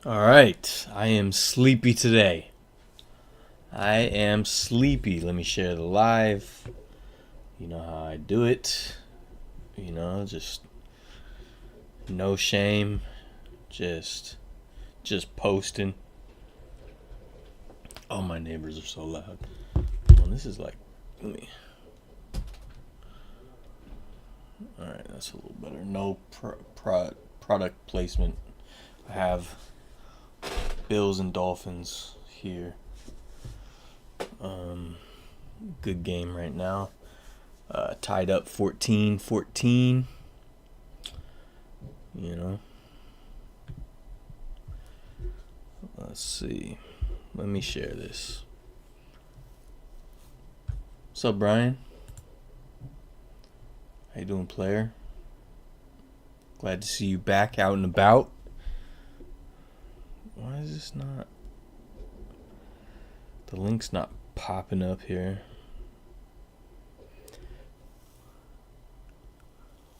All right, I am sleepy today. I am sleepy. Let me share the live. You know how I do it. Just no shame. Just posting. Oh, my neighbors are so loud. Well, this is like, let me. All right, that's a little better. No product placement. I have Bills and Dolphins here. Good game right now. Tied up 14-14. Let's see. Let me share this. What's up, Brian? How you doing, player? Glad to see you back out and about. Why is this not... The link's not popping up here.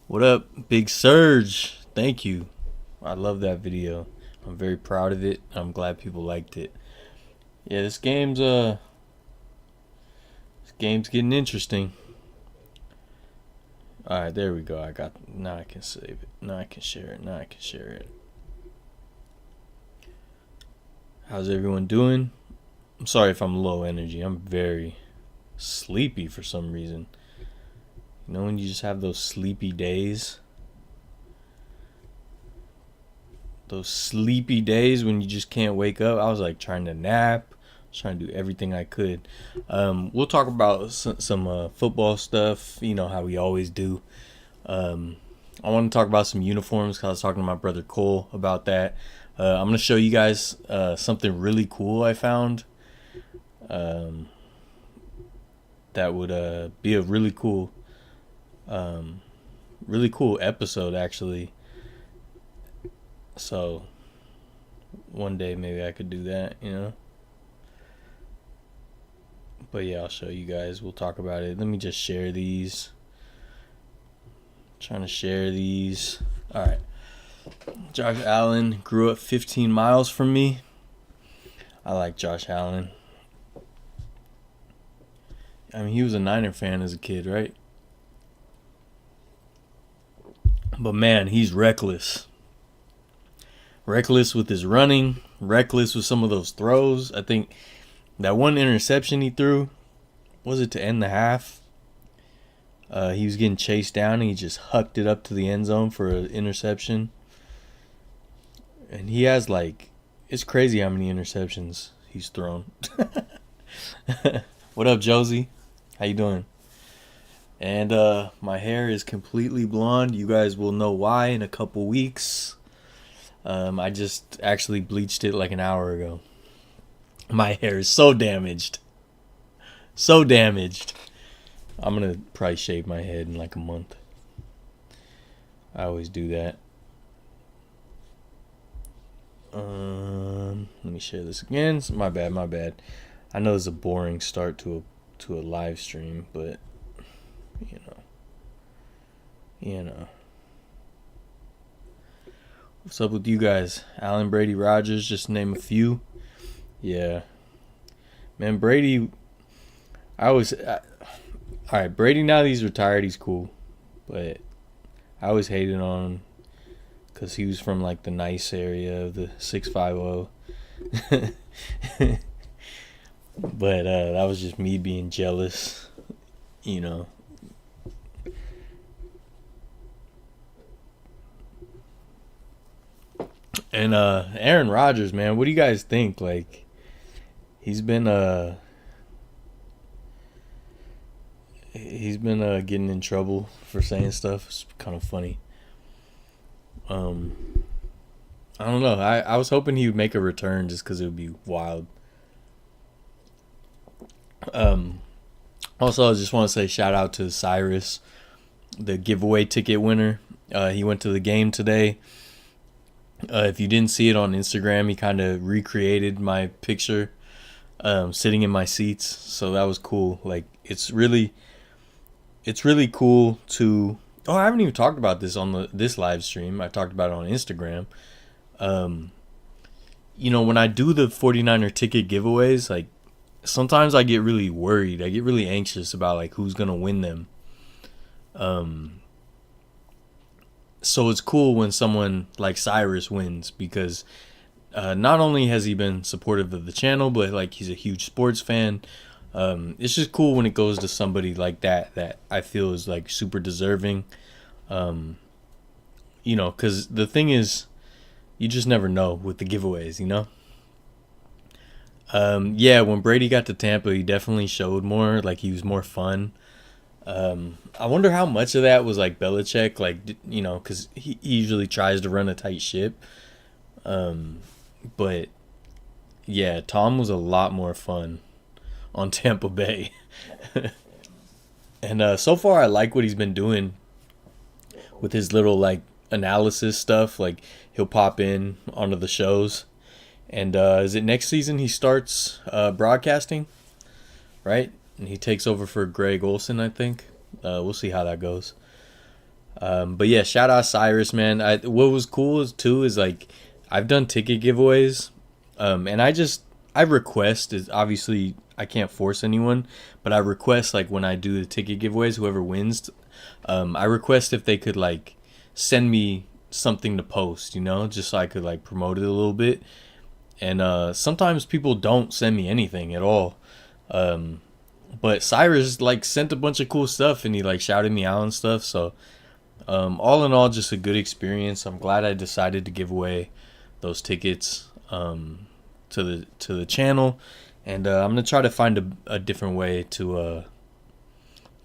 What up, Big Surge? Thank you. I love that video. I'm very proud of it. I'm glad people liked it. Yeah, this game's getting interesting. All right, there we go. Now I can save it. Now I can share it. How's everyone doing? I'm sorry if I'm low energy. I'm very sleepy for some reason. You know when you just have those sleepy days? Those sleepy days when you just can't wake up. I was like trying to nap. Trying to do everything I could. We'll talk about some football stuff. You know how we always do. I want to talk about some uniforms because I was talking to my brother Cole about that. I'm going to show you guys something really cool I found. That would be a really cool episode actually. So one day maybe I could do that, But yeah, I'll show you guys. We'll talk about it. Let me just share these. Trying to share these. All right. Josh Allen grew up 15 miles from me. I like Josh Allen. I mean, he was a Niner fan as a kid, right? But man, he's reckless. Reckless with his running. Reckless with some of those throws. I think that one interception he threw, was it to end the half? He was getting chased down and he just hucked it up to the end zone for an interception. And he has it's crazy how many interceptions he's thrown. What up, Josie? How you doing? And my hair is completely blonde. You guys will know why in a couple weeks. I just actually bleached it like an hour ago. My hair is so damaged. So damaged. I'm going to probably shave my head in like a month. I always do that. Let me share this again. My bad. I know it's a boring start to a live stream, but you know. What's up with you guys? Allen, Brady, Rogers, just to name a few. Yeah. Man, Brady, alright, Brady, now that he's retired, he's cool. But I always hated on him because he was from the nice area of the 650. But that was just me being jealous, And Aaron Rodgers, man, what do you guys think? He's been getting in trouble for saying stuff. It's kind of funny. I don't know. I was hoping he would make a return just because it would be wild. Also, I just want to say shout out to Cyrus, the giveaway ticket winner. He went to the game today. If you didn't see it on Instagram, he kind of recreated my picture sitting in my seats. So that was cool. It's really cool to... Oh, I haven't even talked about this on this live stream. I talked about it on Instagram. when I do the 49er ticket giveaways, like sometimes I get really worried. I get really anxious about like who's gonna win them. So it's cool when someone like Cyrus wins because not only has he been supportive of the channel, but like he's a huge sports fan. It's just cool when it goes to somebody like that I feel is like super deserving. Because the thing is, you just never know with the giveaways, Yeah, when Brady got to Tampa, he definitely showed more. Like he was more fun. I wonder how much of that was like Belichick, like because he usually tries to run a tight ship. But yeah, Tom was a lot more fun on Tampa Bay. And so far, I like what he's been doing with his little like analysis stuff. Like he'll pop in onto the shows. And is it next season he starts broadcasting, right? And he takes over for Greg Olson, I think. We'll see how that goes. But yeah, shout out Cyrus, man. What was cool is like I've done ticket giveaways, and I request is obviously I can't force anyone, but I request like when I do the ticket giveaways, whoever wins, I request if they could like send me something to post, just so I could like promote it a little bit. And sometimes people don't send me anything at all. But Cyrus like sent a bunch of cool stuff and he like shouted me out and stuff. So all in all, just a good experience. I'm glad I decided to give away those tickets to the channel, and I'm gonna try to find a different way to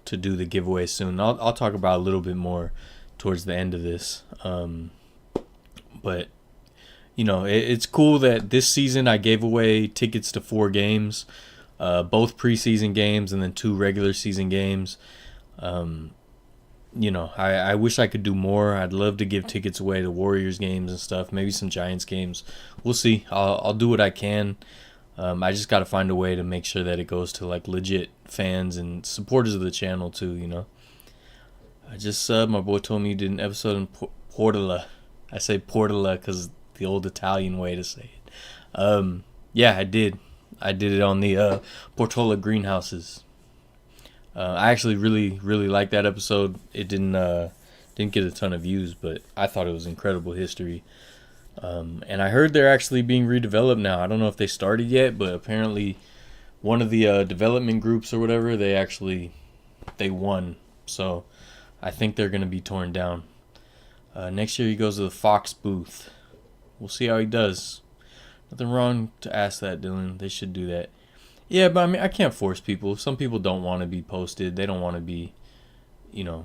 do the giveaway soon. I'll talk about a little bit more towards the end of this. But it's cool that this season I gave away tickets to 4 games, both preseason games and then 2 regular season games. I wish I could do more. I'd love to give tickets away to Warriors games and stuff, maybe some Giants games. We'll see. I'll do what I can. I just got to find a way to make sure that it goes to like legit fans and supporters of the channel too, I just my boy told me he did an episode in Portola. I say Portola because the old Italian way to say it. Yeah, I did it on the Portola greenhouses. I actually really liked that episode. It didn't get a ton of views, but I thought it was incredible history. And I heard they're actually being redeveloped now. I don't know if they started yet, but apparently one of the development groups or whatever, they won. So I think they're going to be torn down. Next year he goes to the Fox booth. We'll see how he does. Nothing wrong to ask that, Dylan. They should do that. Yeah, but I mean, I can't force people. Some people don't want to be posted. They don't want to be,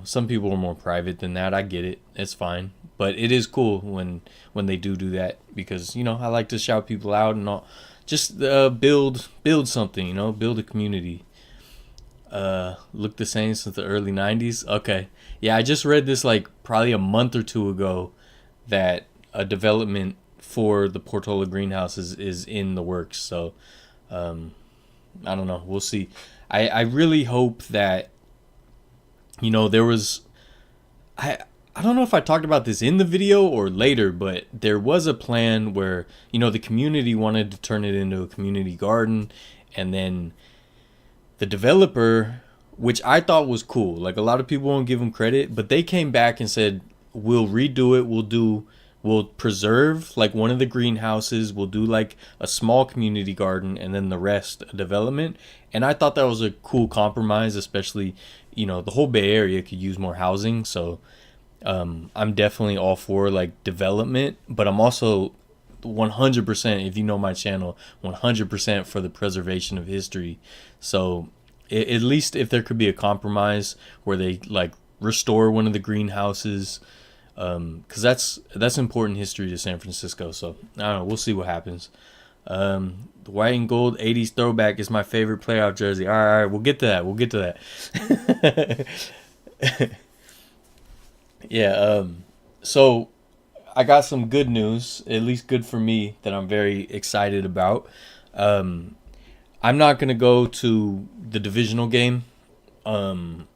some people are more private than that. I get it. It's fine. But it is cool when they do that because, I like to shout people out and all. Just build something, build a community. Look the same since the early 90s. Okay. Yeah, I just read this like probably a month or 2 ago that a development for the Portola greenhouses is in the works. So, I don't know. We'll see. I really hope that, there was... I don't know if I talked about this in the video or later, but there was a plan where, the community wanted to turn it into a community garden, and then the developer, which I thought was cool, like a lot of people won't give them credit, but they came back and said, we'll redo it, we'll preserve like one of the greenhouses, we'll do like a small community garden, and then the rest a development. And I thought that was a cool compromise, especially, the whole Bay Area could use more housing. So I'm definitely all for like development, but I'm also 100%, if you know my channel, 100% for the preservation of history. So at least if there could be a compromise where they like restore one of the greenhouses, because that's important history to San Francisco. So I don't know, we'll see what happens. The white and gold 80s throwback is my favorite playoff jersey. All right, we'll get to that. Yeah, so I got some good news, at least good for me, that I'm very excited about. I'm not going to go to the divisional game. I'm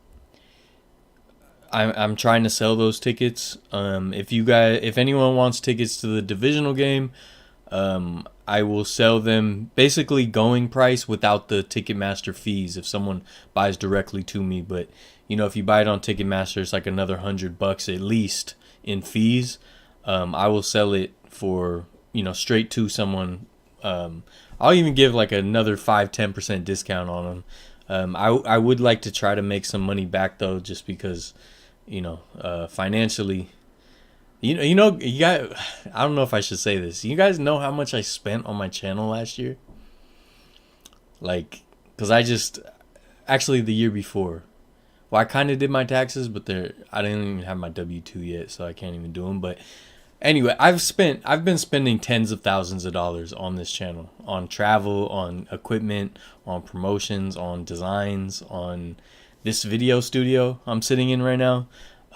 trying to sell those tickets. If anyone wants tickets to the divisional game, I will sell them basically going price without the Ticketmaster fees if someone buys directly to me. But if you buy it on Ticketmaster, it's like another $100 at least in fees. I will sell it for straight to someone. I'll even give like another 5-10% discount on them. I would like to try to make some money back though, just because financially. You guys, I don't know if I should say this. You guys know how much I spent on my channel last year? Like, because actually the year before. Well, I kind of did my taxes, but I didn't even have my W-2 yet, so I can't even do them. But anyway, I've been spending tens of thousands of dollars on this channel, on travel, on equipment, on promotions, on designs, on this video studio I'm sitting in right now.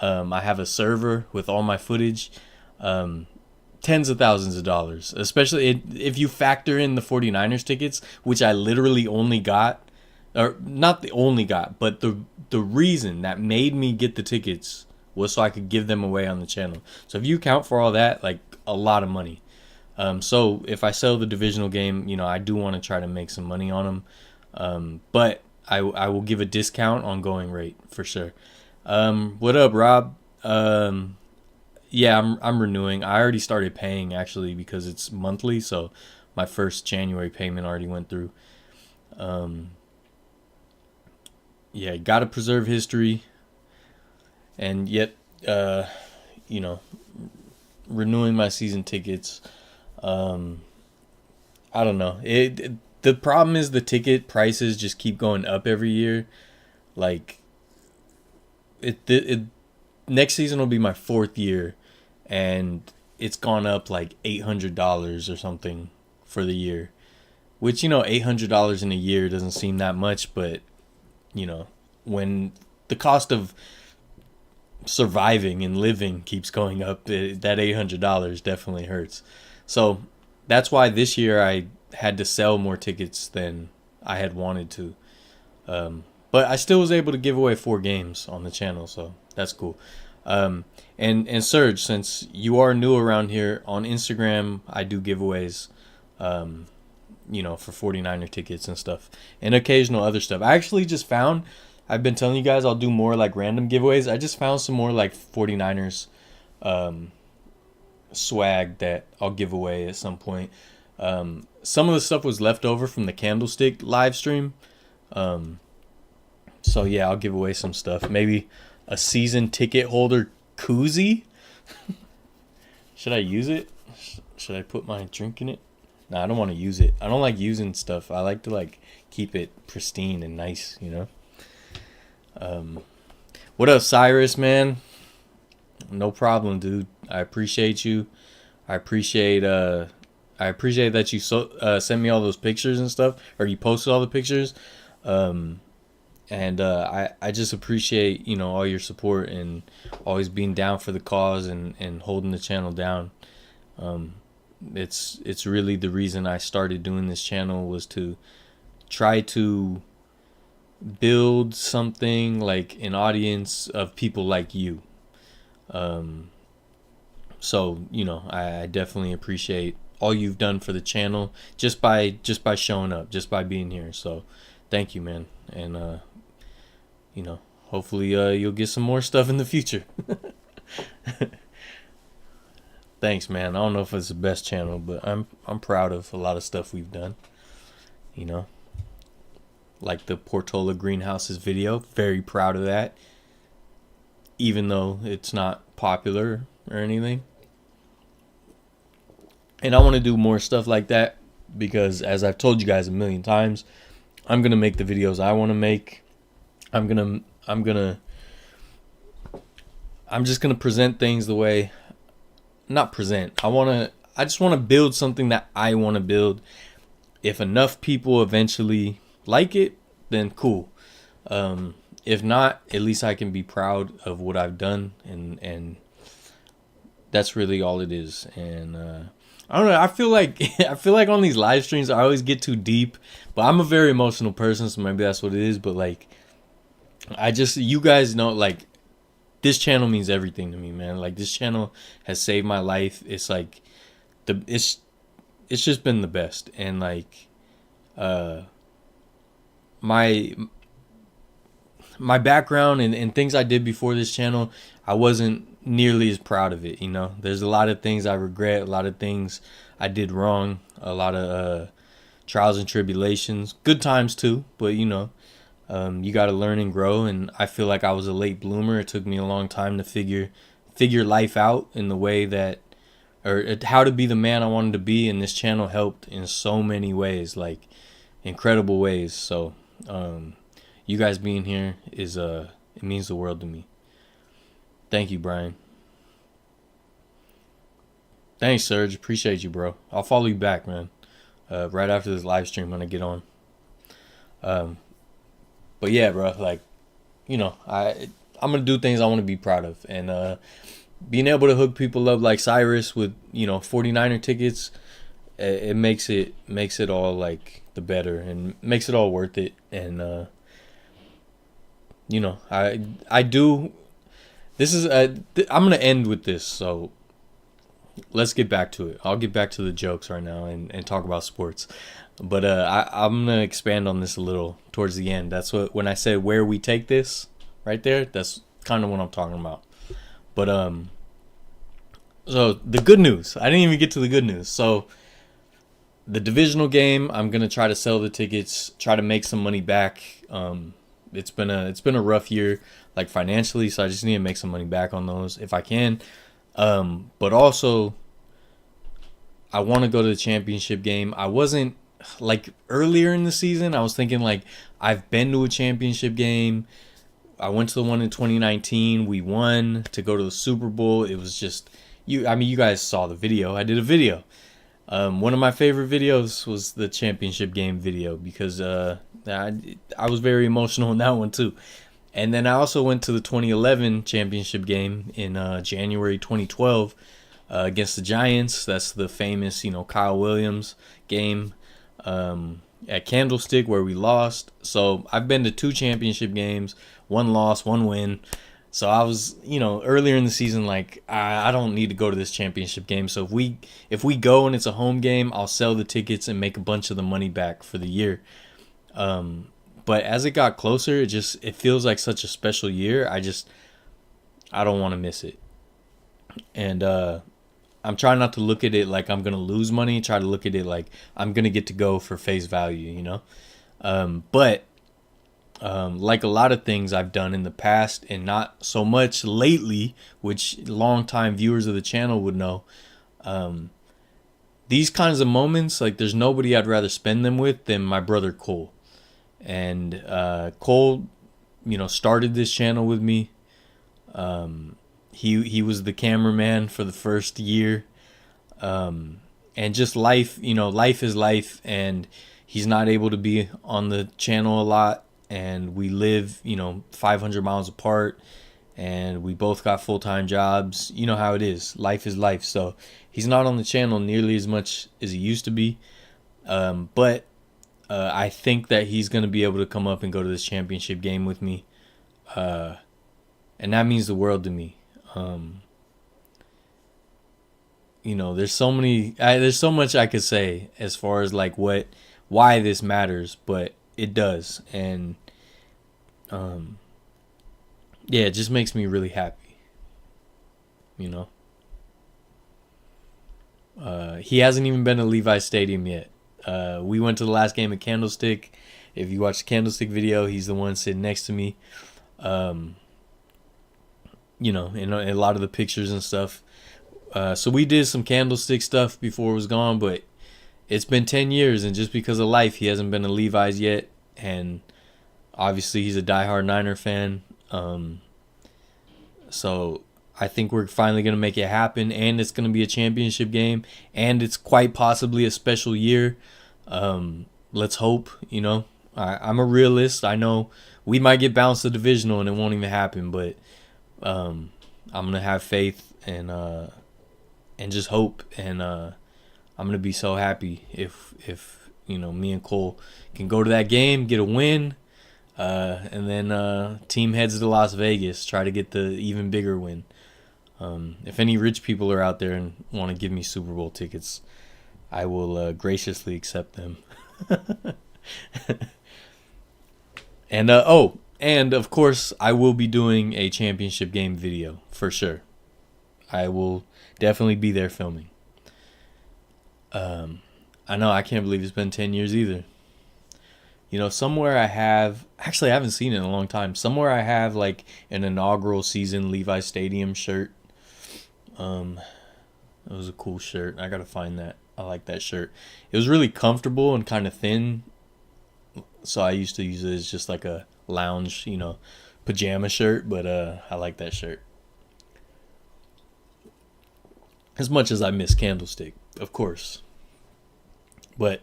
I have a server with all my footage. Tens of thousands of dollars, especially if you factor in the 49ers tickets, which I literally only got, or not the only got, but the reason that made me get the tickets was so I could give them away on the channel. So if you account for all that, like a lot of money. So if I sell the divisional game, I do want to try to make some money on them. But I will give a discount on going rate for sure. What up, Rob? Yeah, I'm renewing. I already started paying actually because it's monthly, so my first January payment already went through. Yeah, gotta preserve history, and yet, renewing my season tickets. I don't know. The problem is the ticket prices just keep going up every year. Like, next season will be my 4th year, and it's gone up like $800 or something for the year, which $800 in a year doesn't seem that much, but when the cost of surviving and living keeps going up, that $800 definitely hurts. So that's why this year I had to sell more tickets than I had wanted to. But I still was able to give away 4 games on the channel, so that's cool. And Serge, since you are new around here, on Instagram I do giveaways, for 49er tickets and stuff, and occasional other stuff. I actually just found, I've been telling you guys I'll do more like random giveaways. I just found some more like 49ers swag that I'll give away at some point. Some of the stuff was left over from the Candlestick live stream. So yeah, I'll give away some stuff. Maybe a season ticket holder koozie. Should I use it? Should I put my drink in it? No, I don't want to use it. I don't like using stuff. I like to keep it pristine and nice, What up, Cyrus, man? No problem, dude. I appreciate you. I appreciate that you sent me all those pictures and stuff, or you posted all the pictures. And I just appreciate all your support and always being down for the cause and holding the channel down. It's really the reason I started doing this channel, was to try to build something like an audience of people like you. So I definitely appreciate all you've done for the channel just by showing up, just by being here. So thank you, man. And hopefully you'll get some more stuff in the future. Thanks, man. I don't know if it's the best channel, but I'm proud of a lot of stuff we've done. Like the Portola greenhouses video, very proud of that. Even though it's not popular or anything. And I want to do more stuff like that because, as I've told you guys a million times, I'm going to make the videos I want to make. I'm just going to present things the way, not present. I just want to build something that I want to build. If enough people eventually like it, then cool. If not, at least I can be proud of what I've done, and that's really all it is. And I don't know. I feel like on these live streams I always get too deep, but I'm a very emotional person, so maybe that's what it is. But you guys know, this channel means everything to me, man. This channel has saved my life. It's it's just been the best. And like my my background and things I did before this channel, I wasn't nearly as proud of it. There's a lot of things I regret, a lot of things I did wrong, a lot of trials and tribulations, good times too, but you got to learn and grow. And I feel like I was a late bloomer. It took me a long time to figure life out in the way that, or how to be the man I wanted to be. And this channel helped in so many ways, like incredible ways. So you guys being here is it means the world to me. Thank you, Brian. Thanks, Serge. Appreciate you, bro. I'll follow you back, man. Right after this live stream when I get on. But yeah, bro, like, I'm gonna do things I want to be proud of, and being able to hook people up like Cyrus with 49er tickets, it makes it all like the better, and makes it all worth it. And I do. This is I'm gonna end with this, so let's get back to it. I'll get back to the jokes right now and talk about sports. But I'm going to expand on this a little towards the end. That's when I said where we take this right there, that's kind of what I'm talking about. But so the good news. I didn't even get to the good news. So the divisional game, I'm going to try to sell the tickets, try to make some money back. It's been a rough year, like financially, so I just need to make some money back on those if I can. But also, I want to go to the championship game. I wasn't, like, earlier in the season, I was thinking, like, I've been to a championship game. I went to the one in 2019. We won to go to the Super Bowl. It was just, you guys saw the video. I did a video. One of my favorite videos was the championship game video because I was very emotional in that one too. And then I also went to the 2011 championship game in January 2012 against the Giants. That's the famous, Kyle Williams game at Candlestick where we lost. So I've been to 2 championship games, 1 loss, 1 win. So I was, earlier in the season, like, I don't need to go to this championship game. So if we go and it's a home game, I'll sell the tickets and make a bunch of the money back for the year. But as it got closer, it feels like such a special year. I don't want to miss it. And I'm trying not to look at it like I'm going to lose money. Try to look at it like I'm going to get to go for face value, But like a lot of things I've done in the past and not so much lately, which longtime viewers of the channel would know, these kinds of moments, like there's nobody I'd rather spend them with than my brother Cole. And Cole, started this channel with me. He was the cameraman for the first year. And just life, life is life, and he's not able to be on the channel a lot. And we live, 500 miles apart, and we both got full-time jobs. You know how it is. Life is life. So he's not on the channel nearly as much as he used to be. But I think that he's going to be able to come up and go to this championship game with me. And that means the world to me. There's so much I could say as far as like why this matters, but it does. And it just makes me really happy. He hasn't even been to Levi's Stadium yet. We went to the last game at Candlestick. If you watch the Candlestick video, he's the one sitting next to me. In a lot of the pictures and stuff. So we did some Candlestick stuff before it was gone, but it's been 10 years, and just because of life, he hasn't been to Levi's yet. And obviously, he's a diehard Niner fan. So I think we're finally going to make it happen, and it's going to be a championship game, and it's quite possibly a special year. Let's hope, I'm a realist. I know we might get bounced to divisional and it won't even happen, but I'm going to have faith and just hope, and I'm going to be so happy if me and Cole can go to that game, get a win, and then team heads to Las Vegas, try to get the even bigger win. If any rich people are out there and want to give me Super Bowl tickets, I will graciously accept them. And and of course, I will be doing a championship game video for sure. I will definitely be there filming. I know, I can't believe it's been 10 years either. You know, somewhere I have, actually I haven't seen it in a long time. Somewhere I have like an inaugural season Levi Stadium shirt. It was a cool shirt. I gotta find that. I like that shirt. It was really comfortable and kind of thin, so I used to use it as just like a lounge, pajama shirt. But I like that shirt as much as I miss Candlestick, of course. But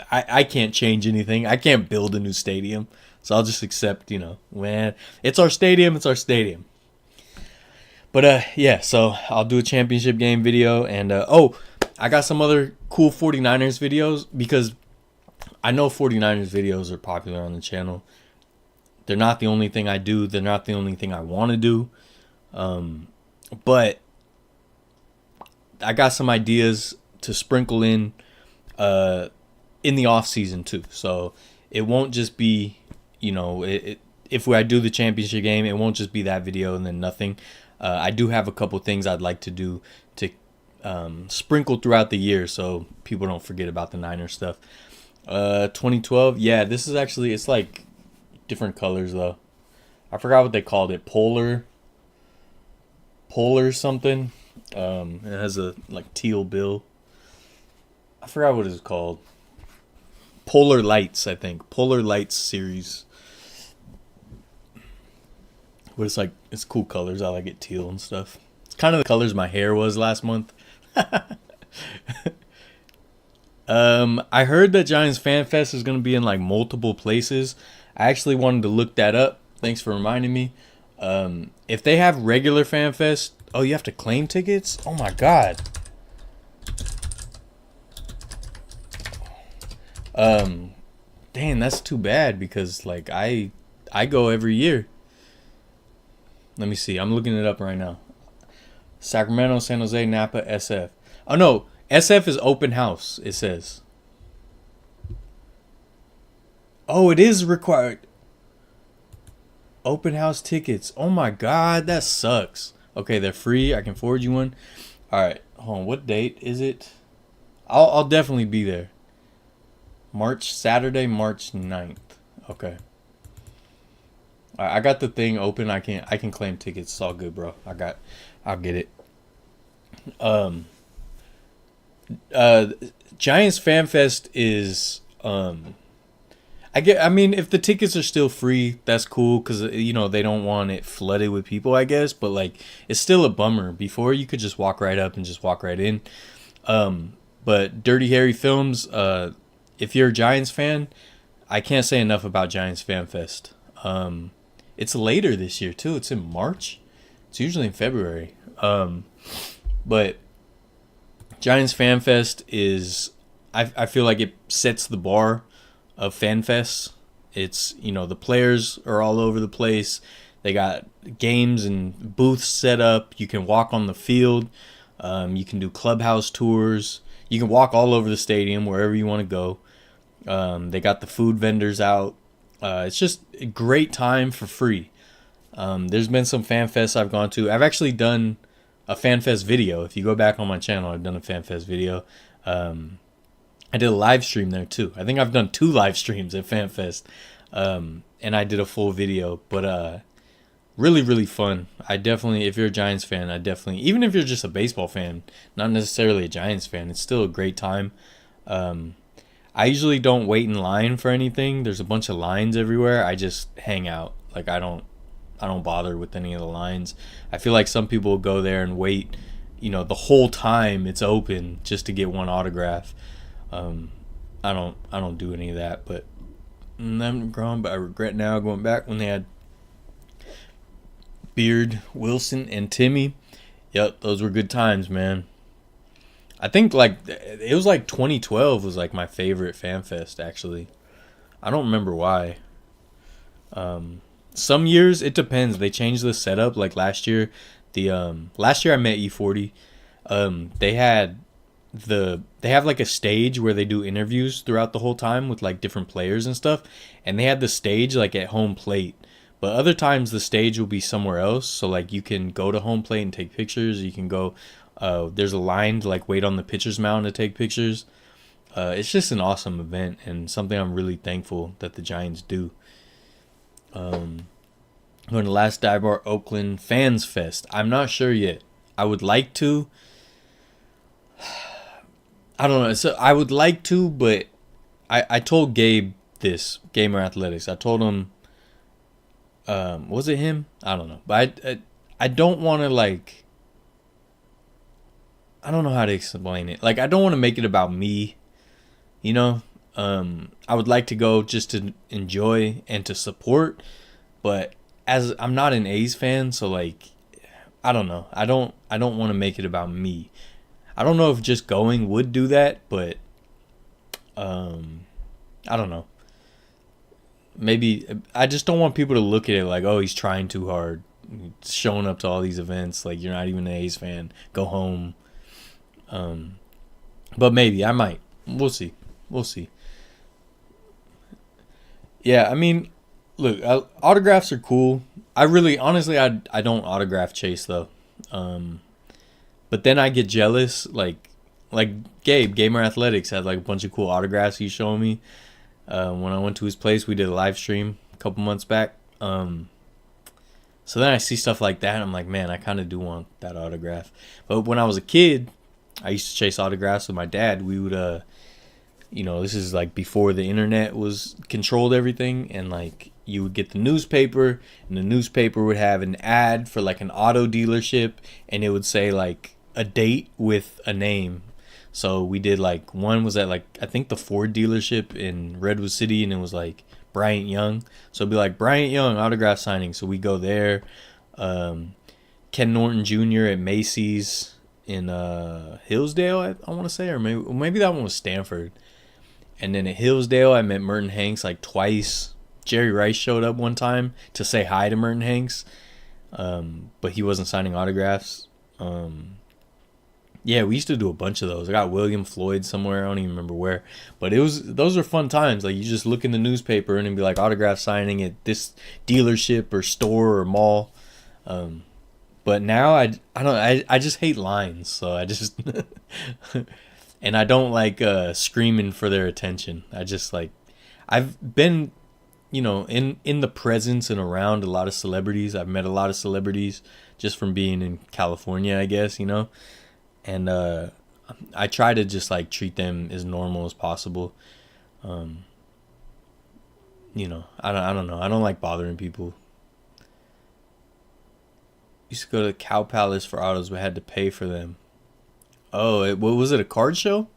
I can't change anything. I can't build a new stadium, so I'll just accept. Man, it's our stadium. It's our stadium. But yeah, so I'll do a championship game video, and I got some other cool 49ers videos, because I know 49ers videos are popular on the channel. They're not the only thing I do. They're not the only thing I want to do. But I got some ideas to sprinkle in the off season too. So it won't just be, if I do the championship game, it won't just be that video and then nothing. I do have a couple things I'd like to do to sprinkle throughout the year, so people don't forget about the Niners stuff. 2012, yeah, this is actually, it's like different colors though. I forgot what they called it. Polar something. It has a like teal bill. I forgot what it's called. Polar Lights, I think. Polar Lights series. But it's cool colors. I like it teal and stuff. It's kind of the colors my hair was last month. I heard that Giants Fan Fest is going to be in like multiple places. I actually wanted to look that up. Thanks for reminding me. If they have regular Fan Fest, you have to claim tickets? Oh my god. Dang, that's too bad, because like I go every year. Let me see. I'm looking it up right now. Sacramento, San Jose, Napa, SF. Oh no, SF is open house, it says. Oh, it is required. Open house tickets. Oh my god, that sucks. Okay, they're free. I can forward you one. Alright, hold on. What date is it? I'll definitely be there. Saturday, March 9th. Okay. I got the thing open. I can claim tickets. It's all good, bro. I'll get it. Giants Fan Fest is I mean, if the tickets are still free, that's cool, because they don't want it flooded with people, I guess. But like, it's still a bummer. Before, you could just walk right up and just walk right in. But Dirty Harry Films, if you're a Giants fan, I can't say enough about Giants Fan Fest. It's later this year too. It's in March. It's usually in February. But Giants Fan Fest is, I feel like it sets the bar of Fan Fest. It's, the players are all over the place. They got games and booths set up. You can walk on the field. You can do clubhouse tours. You can walk all over the stadium, wherever you want to go. They got the food vendors out. It's just a great time for free. There's been some Fan Fests I've gone to. I've actually done a Fan Fest video. If you go back on my channel, I've done a Fan Fest video. I did a live stream there too. I think I've done 2 live streams at Fan Fest. And I did a full video. But really, really fun. I definitely, if you're a Giants fan, even if you're just a baseball fan, not necessarily a Giants fan, it's still a great time. I usually don't wait in line for anything. There's a bunch of lines everywhere. I just hang out. Like, I don't bother with any of the lines. I feel like some people go there and wait, the whole time it's open just to get one autograph. I don't do any of that, but I'm grown, but I regret now going back when they had Beard, Wilson, and Timmy. Yep, those were good times, man. I think it was like 2012 was like my favorite Fan Fest, actually. I don't remember why. Some years it depends. They changed the setup. Like last year, last year I met E40. They had they have like a stage where they do interviews throughout the whole time with like different players and stuff, and they had the stage like at home plate. But other times the stage will be somewhere else, so like you can go to home plate and take pictures. You can go, there's a line to like wait on the pitcher's mound to take pictures. It's just an awesome event and something I'm really thankful that the Giants do. Going to Last Dive Bar Oakland Fans Fest. I'm not sure yet. I would like to. I don't know. So I would like to, but I told Gabe this, Gamer Athletics. I told him, was it him? I don't know. But I don't want to like, I don't know how to explain it. Like, I don't want to make it about me, you know? I would like to go just to enjoy and to support, but as I'm not an A's fan, so like, I don't know. I don't want to make it about me. I don't know if just going would do that, but I don't know. Maybe I just don't want people to look at it like, oh, he's trying too hard, showing up to all these events like you're not even an A's fan. Go home. But maybe I might. We'll see. We'll see. Yeah, I mean, look, autographs are cool. I really, honestly, I don't autograph chase though. But then I get jealous. Like Gamer Athletics had like a bunch of cool autographs he's showing me. When I went to his place, we did a live stream a couple months back. So then I see stuff like that, and I'm like, man, I kind of do want that autograph. But when I was a kid, I used to chase autographs with my dad. We would, this is like before the internet was controlled everything, and like you would get the newspaper, and the newspaper would have an ad for like an auto dealership, and it would say like a date with a name. So we did like, one was at like, I think the Ford dealership in Redwood City, and it was like Bryant Young. So it'd be like Bryant Young autograph signing. So we go there. Ken Norton Jr. at Macy's in Hillsdale, I want to say, or maybe that one was Stanford. And then at Hillsdale, I met Merton Hanks like twice. Jerry Rice showed up one time to say hi to Merton Hanks, but he wasn't signing autographs. Yeah, we used to do a bunch of those. I got William Floyd somewhere. I don't even remember where. But those are fun times. Like, you just look in the newspaper and it'd be like autograph signing at this dealership or store or mall. But now I just hate lines. So I just and I don't like screaming for their attention. I just like, I've been, in the presence and around a lot of celebrities. I've met a lot of celebrities just from being in California, I guess, And I try to just like treat them as normal as possible. I don't know. I don't like bothering people. Used to go to the Cow Palace for autos, but had to pay for them. Oh, what was it? A card show?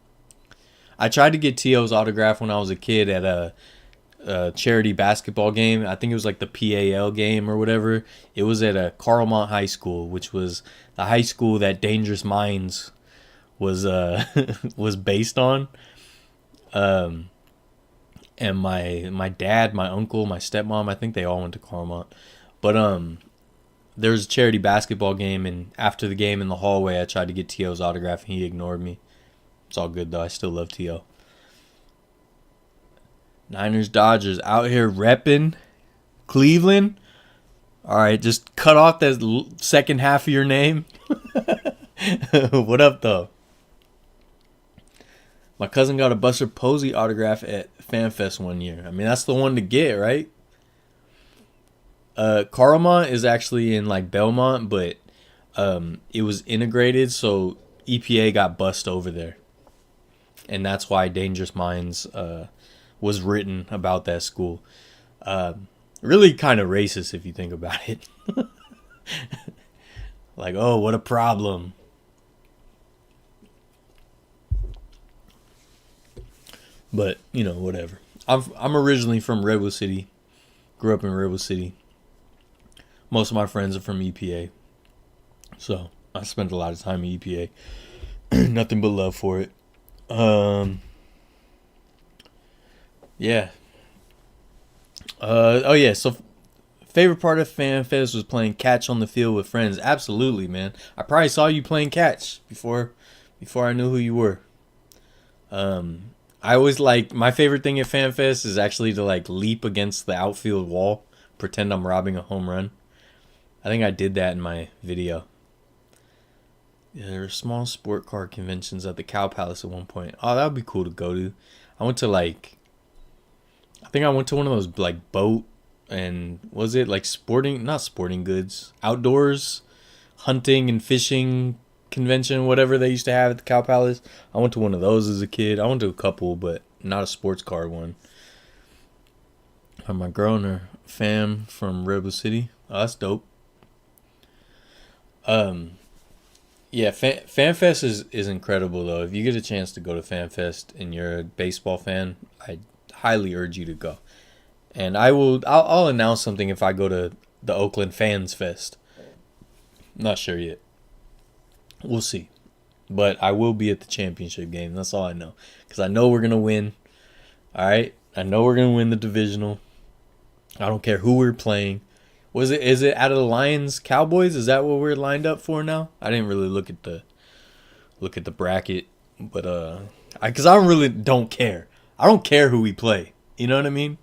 I tried to get T.O.'s autograph when I was a kid at a charity basketball game. I think it was like the PAL game or whatever. It was at a Carlmont High School, which was the high school that Dangerous Minds was was based on. And my dad, my uncle, my stepmom, I think they all went to Carlmont. But there was a charity basketball game, and after the game in the hallway, I tried to get T.O.'s autograph, and he ignored me. It's all good though. I still love T.O. Niners, Dodgers out here repping Cleveland. All right, just cut off that second half of your name. What up, though? My cousin got a Buster Posey autograph at FanFest one year. I mean, that's the one to get, right? Carlmont is actually in like Belmont, but it was integrated, so EPA got bussed over there, and that's why Dangerous Minds was written about that school. Really kind of racist if you think about it. Like, oh, what a problem. But, whatever. I'm originally from Redwood City. Grew up in Redwood City. Most of my friends are from EPA. So, I spent a lot of time in EPA. Nothing but love for it. Yeah. So favorite part of FanFest was playing catch on the field with friends. Absolutely, man. I probably saw you playing catch before I knew who you were. I always like, my favorite thing at FanFest is actually to like leap against the outfield wall, pretend I'm robbing a home run. I think I did that in my video. Yeah, there were small sport car conventions at the Cow Palace at one point. Oh, that would be cool to go to. I went to like, I think I went to one of those like boat and was it like sporting, not sporting goods, outdoors hunting and fishing convention, whatever they used to have at the Cow Palace. I went to one of those as a kid. I went to a couple, but not a sports car one. My girl and her fam from Rebel City. Oh, that's dope. Yeah, FanFest is incredible though. If you get a chance to go to FanFest and you're a baseball fan, I highly urge you to go. And I'll announce something if I go to the Oakland Fans Fest. Not sure yet. We'll see. But I will be at the championship game. That's all I know. Because I know we're going to win. All right? I know we're going to win the divisional. I don't care who we're playing. Is it out of the Lions Cowboys? Is that what we're lined up for now? I didn't really look at the bracket, but cuz I really don't care. I don't care who we play. You know what I mean?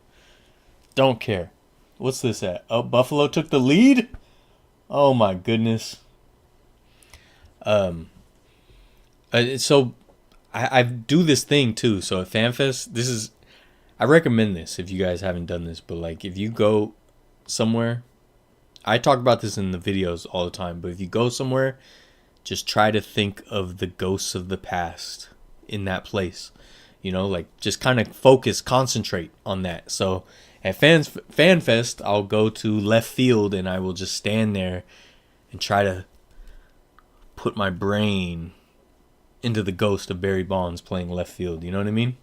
Don't care. What's this at? Oh, Buffalo took the lead? Oh my goodness. So I do this thing too. So at FanFest, I recommend this if you guys haven't done this, but like if you go somewhere, I talk about this in the videos all the time, but if you go somewhere, just try to think of the ghosts of the past in that place. You know, like just kind of concentrate on that. So at FanFest, I'll go to left field and I will just stand there and try to put my brain into the ghost of Barry Bonds playing left field. You know what I mean?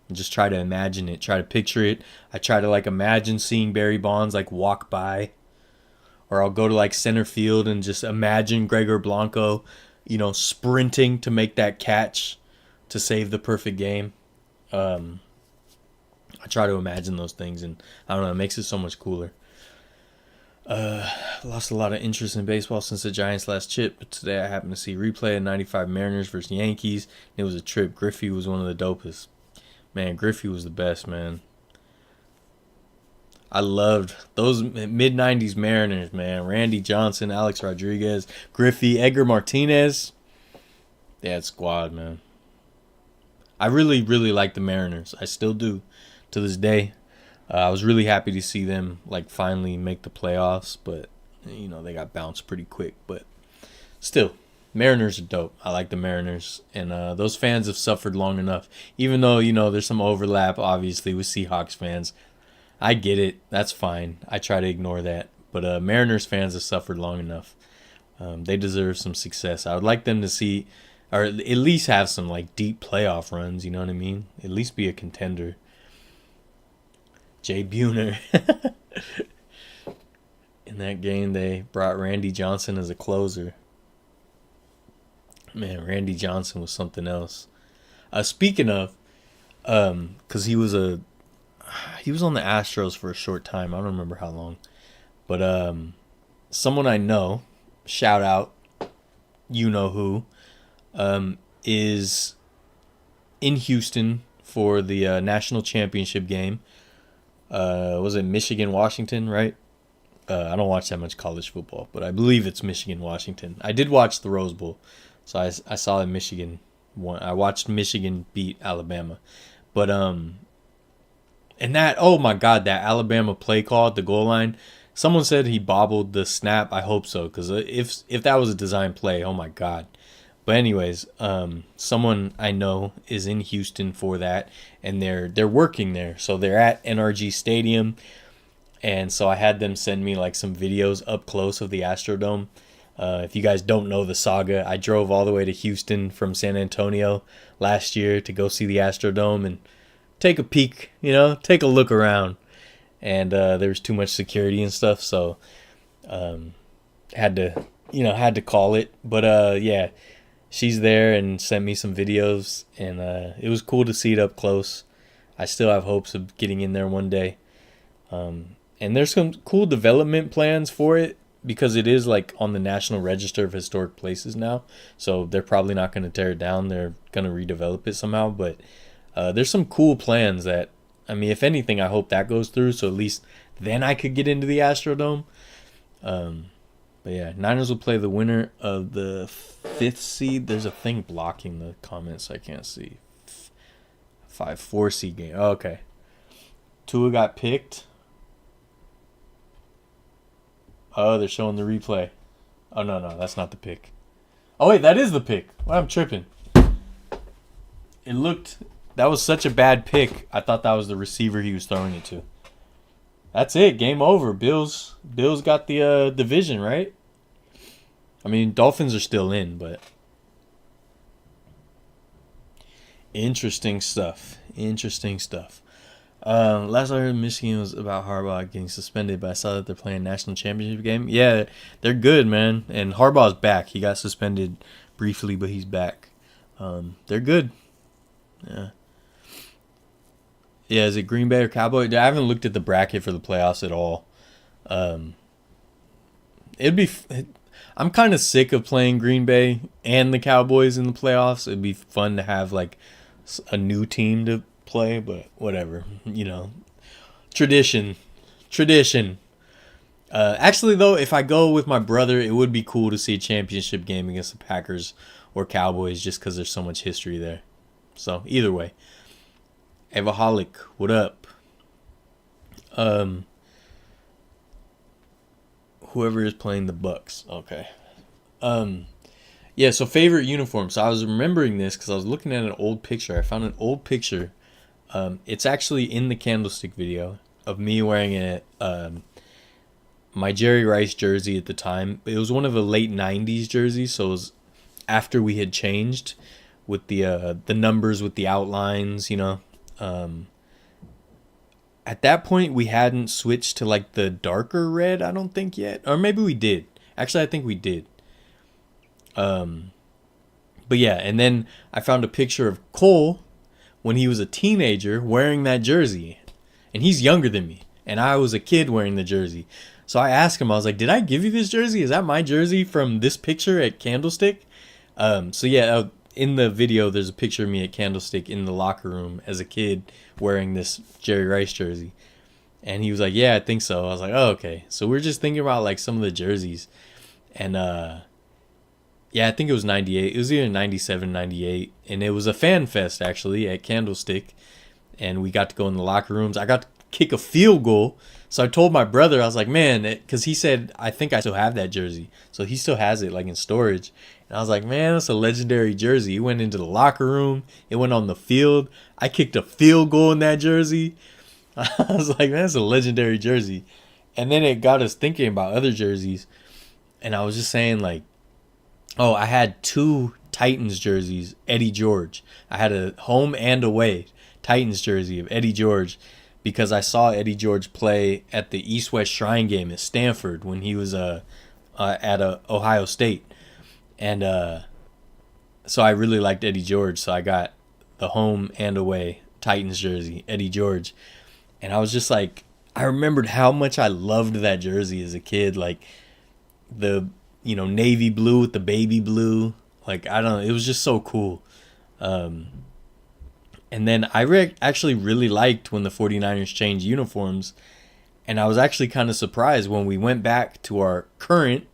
And just try to imagine it, try to picture it. I try to like imagine seeing Barry Bonds like walk by. Or I'll go to like center field and just imagine Gregor Blanco, you know, sprinting to make that catch to save the perfect game. I try to imagine those things, and I don't know, it makes it so much cooler. Lost a lot of interest in baseball since the Giants last chip, but today I happened to see replay of 95 Mariners versus Yankees. It was a trip. Griffey was one of the dopest. Man, Griffey was the best, man. I loved those mid-90s Mariners, man. Randy Johnson, Alex Rodriguez, Griffey, Edgar Martinez. That squad, man. I really, really like the Mariners. I still do to this day. I was really happy to see them like finally make the playoffs, but you know, they got bounced pretty quick. But still, Mariners are dope. I like the Mariners, and those fans have suffered long enough. Even though, you know, there's some overlap, obviously, with Seahawks fans. I get it. That's fine. I try to ignore that. But Mariners fans have suffered long enough. They deserve some success. I would like them to see, or at least have some like deep playoff runs. You know what I mean? At least be a contender. Jay Buhner. In that game, they brought Randy Johnson as a closer. Man, Randy Johnson was something else. Speaking of, because he was on the Astros for a short time. I don't remember how long. But someone I know, shout out, you know who, is in Houston for the national championship game. Was it Michigan-Washington, right? I don't watch that much college football, but I believe it's Michigan-Washington. I did watch the Rose Bowl, so I saw that Michigan won. I watched Michigan beat Alabama. But and that, oh my God, that Alabama play call at the goal line. Someone said he bobbled the snap. I hope so, because if that was a design play, oh my God. But anyways, someone I know is in Houston for that, and they're working there. So they're at NRG Stadium, and so I had them send me like some videos up close of the Astrodome. If you guys don't know the saga, I drove all the way to Houston from San Antonio last year to go see the Astrodome and take a peek, you know, take a look around. And there was too much security and stuff, so had to call it. But yeah, she's there and sent me some videos, and it was cool to see it up close. I still have hopes of getting in there one day. And there's some cool development plans for it. because it is like on the National Register of Historic Places now, so they're probably not going to tear it down. They're going to redevelop it somehow. But there's some cool plans that, I mean, if anything, I hope that goes through. So at least then I could get into the Astrodome. But yeah, Niners will play the winner of the 5th seed. There's a thing blocking the comments I can't see. 5-4 seed game. Oh, okay. Tua got picked. Oh, they're showing the replay. Oh, no, that's not the pick. Oh, wait, that is the pick. Well, I'm tripping. It looked... That was such a bad pick. I thought that was the receiver he was throwing it to. That's it. Game over. Bills got the division, right? I mean, Dolphins are still in, but... Interesting stuff. Last I heard, Michigan was about Harbaugh getting suspended, but I saw that they're playing a national championship game. Yeah, they're good, man. And Harbaugh's back. He got suspended briefly, but he's back. They're good. Yeah. Yeah, is it Green Bay or Cowboy? I haven't looked at the bracket for the playoffs at all. I'm kind of sick of playing Green Bay and the Cowboys in the playoffs. It'd be fun to have like a new team to play, but whatever, tradition. Actually though, if I go with my brother, it would be cool to see a championship game against the Packers or Cowboys, just because there's so much history there. So either way, Evaholic, what up? Whoever is playing the Bucks. Okay. Yeah, so favorite uniform. So I was remembering this because I was looking at an old picture. I found an old picture. It's actually in the Candlestick video of me wearing my Jerry Rice jersey at the time. It was one of the late 90s jerseys, so it was after we had changed with the numbers with the outlines, At that point, we hadn't switched to like the darker red, I don't think yet. Or maybe we did. Actually, I think we did. But yeah, and then I found a picture of Cole when he was a teenager wearing that jersey. And he's younger than me. And I was a kid wearing the jersey. So I asked him, I was like, did I give you this jersey? Is that my jersey from this picture at Candlestick? So yeah, in the video, there's a picture of me at Candlestick in the locker room as a kid wearing this Jerry Rice jersey. And he was like, yeah, I think so. I was like, oh, okay. So we're just thinking about like some of the jerseys. And yeah, I think it was 98. It was either 97, 98. And it was a fan fest, actually, at Candlestick. And we got to go in the locker rooms. I got to kick a field goal. So I told my brother, I was like, man, because he said, I think I still have that jersey. So he still has it like in storage. And I was like, man, that's a legendary jersey. It went into the locker room. It went on the field. I kicked a field goal in that jersey. I was like, man, that's a legendary jersey. And then it got us thinking about other jerseys. And I was just saying, like, oh, I had 2 Titans jerseys, Eddie George. I had a home and away Titans jersey of Eddie George because I saw Eddie George play at the East-West Shrine game at Stanford when he was at Ohio State. And so I really liked Eddie George, so I got the home and away Titans jersey, Eddie George. And I was just like, I remembered how much I loved that jersey as a kid, like the navy blue with the baby blue. Like, I don't know, it was just so cool. And then I actually really liked when the 49ers changed uniforms. And I was actually kind of surprised when we went back to our current,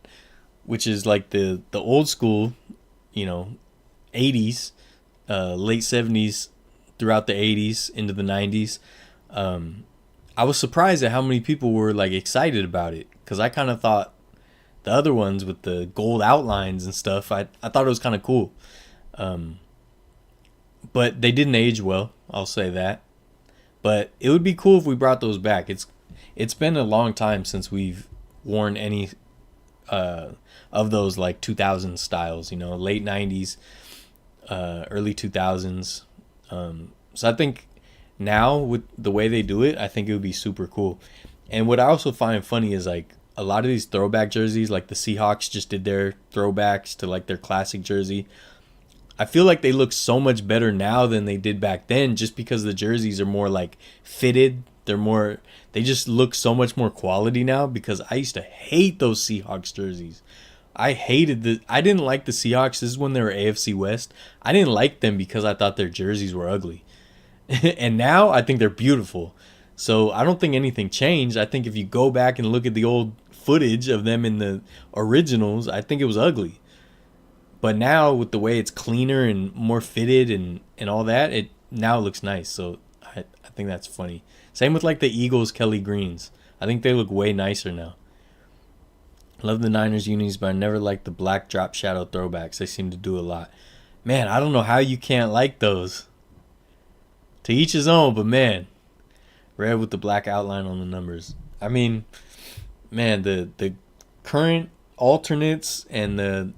which is like the old school, 80s, late 70s, throughout the 80s into the 90s. I was surprised at how many people were like excited about it, because I kind of thought the other ones with the gold outlines and stuff, I thought it was kind of cool. But they didn't age well, I'll say that. But it would be cool if we brought those back. It's been a long time since we've worn any of those like 2000s styles, late 90s, early 2000s. So I think now with the way they do it, I think it would be super cool. And what I also find funny is like a lot of these throwback jerseys, like the Seahawks just did their throwbacks to like their classic jersey. I feel like they look so much better now than they did back then, just because the jerseys are more like fitted. They just look so much more quality now, because I used to hate those Seahawks jerseys. I didn't like the Seahawks. This is when they were AFC West. I didn't like them because I thought their jerseys were ugly. And now I think they're beautiful. So I don't think anything changed. I think if you go back and look at the old footage of them in the originals, I think it was ugly. But now with the way it's cleaner and more fitted and all that, it now looks nice. So I think that's funny. Same with like the Eagles Kelly Greens. I think they look way nicer now. Love the Niners unis, but I never liked the black drop shadow throwbacks. They seem to do a lot. Man, I don't know how you can't like those. To each his own, but man, red with the black outline on the numbers. I mean, man, the current alternates and the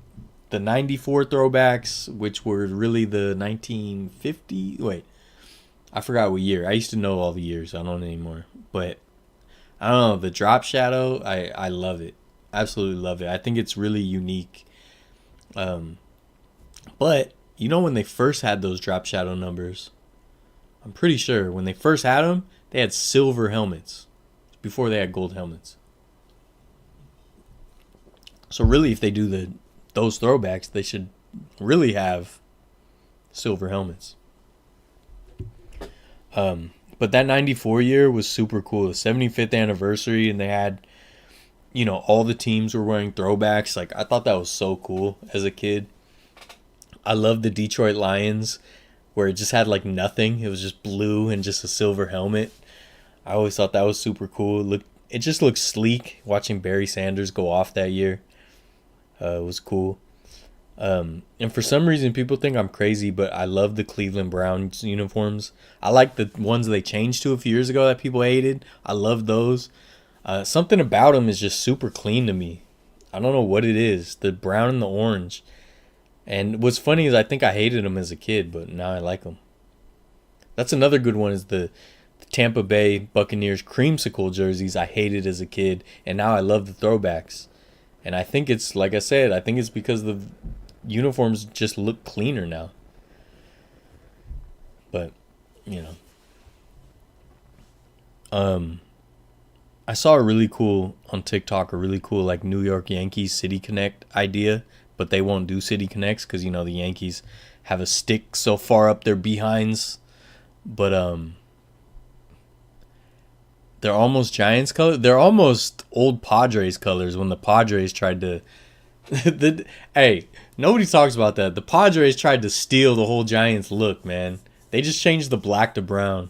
94 throwbacks, which were really the 1950. Wait, I forgot what year. I used to know all the years. I don't anymore. But I don't know. The drop shadow, I love it. Absolutely love it. I think it's really unique. But you know when they first had those drop shadow numbers, I'm pretty sure when they first had them, they had silver helmets before they had gold helmets. So really, if they do those throwbacks, they should really have silver helmets. But that 94 year was super cool. The 75th anniversary, and they had, all the teams were wearing throwbacks. Like, I thought that was so cool as a kid. I loved the Detroit Lions, where it just had like nothing. It was just blue and just a silver helmet. I always thought that was super cool. It just looked sleek watching Barry Sanders go off that year. It was cool. And for some reason, people think I'm crazy, but I love the Cleveland Browns uniforms. I like the ones they changed to a few years ago that people hated. I love those. Something about them is just super clean to me. I don't know what it is. The brown and the orange. And what's funny is I think I hated them as a kid, but now I like them. That's another good one, is the Tampa Bay Buccaneers creamsicle jerseys I hated as a kid, and now I love the throwbacks. And I think it's, like I said, I think it's because the uniforms just look cleaner now. But, I saw a really cool, on TikTok, like New York Yankees City Connect idea, but they won't do City Connects because, the Yankees have a stick so far up their behinds. But, they're almost Giants colors. They're almost old Padres colors when the Padres tried to... Hey, nobody talks about that. The Padres tried to steal the whole Giants look, man. They just changed the black to brown.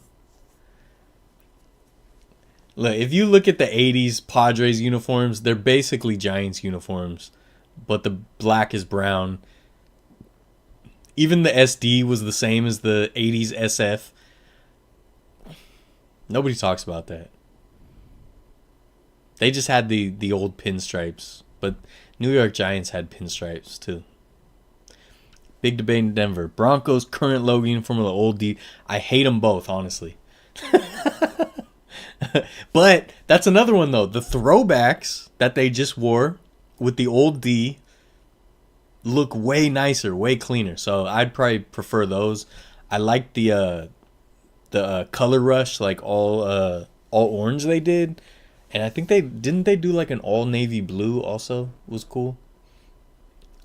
Look, if you look at the 80s Padres uniforms, they're basically Giants uniforms, but the black is brown. Even the SD was the same as the 80s SF. Nobody talks about that. They just had the old pinstripes, but New York Giants had pinstripes too. Big debate in Denver. Broncos current logo uniform or the old D. I hate them both, honestly. But that's another one though. The throwbacks that they just wore with the old D look way nicer, way cleaner. So I'd probably prefer those. I like the color rush, like all orange they did. And I think they do like an all navy blue also was cool.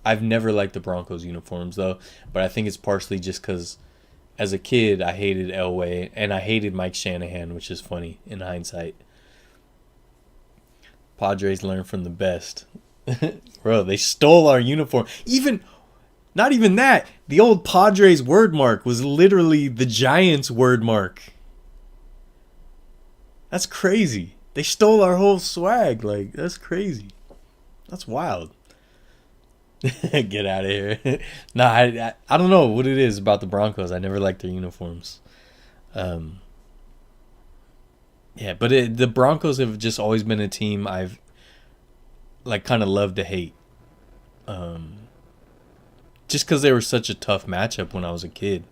I've never liked the Broncos uniforms though, but I think it's partially just because as a kid I hated Elway and I hated Mike Shanahan, which is funny in hindsight. Padres learn from the best. Bro, they stole our uniform. Not even that. The old Padres word mark was literally the Giants word mark. That's crazy. They stole our whole swag. Like, that's crazy. That's wild. Get out of here. Nah, I don't know what it is about the Broncos. I never liked their uniforms. Yeah, but the Broncos have just always been a team I've like kind of loved to hate. Just because they were such a tough matchup when I was a kid.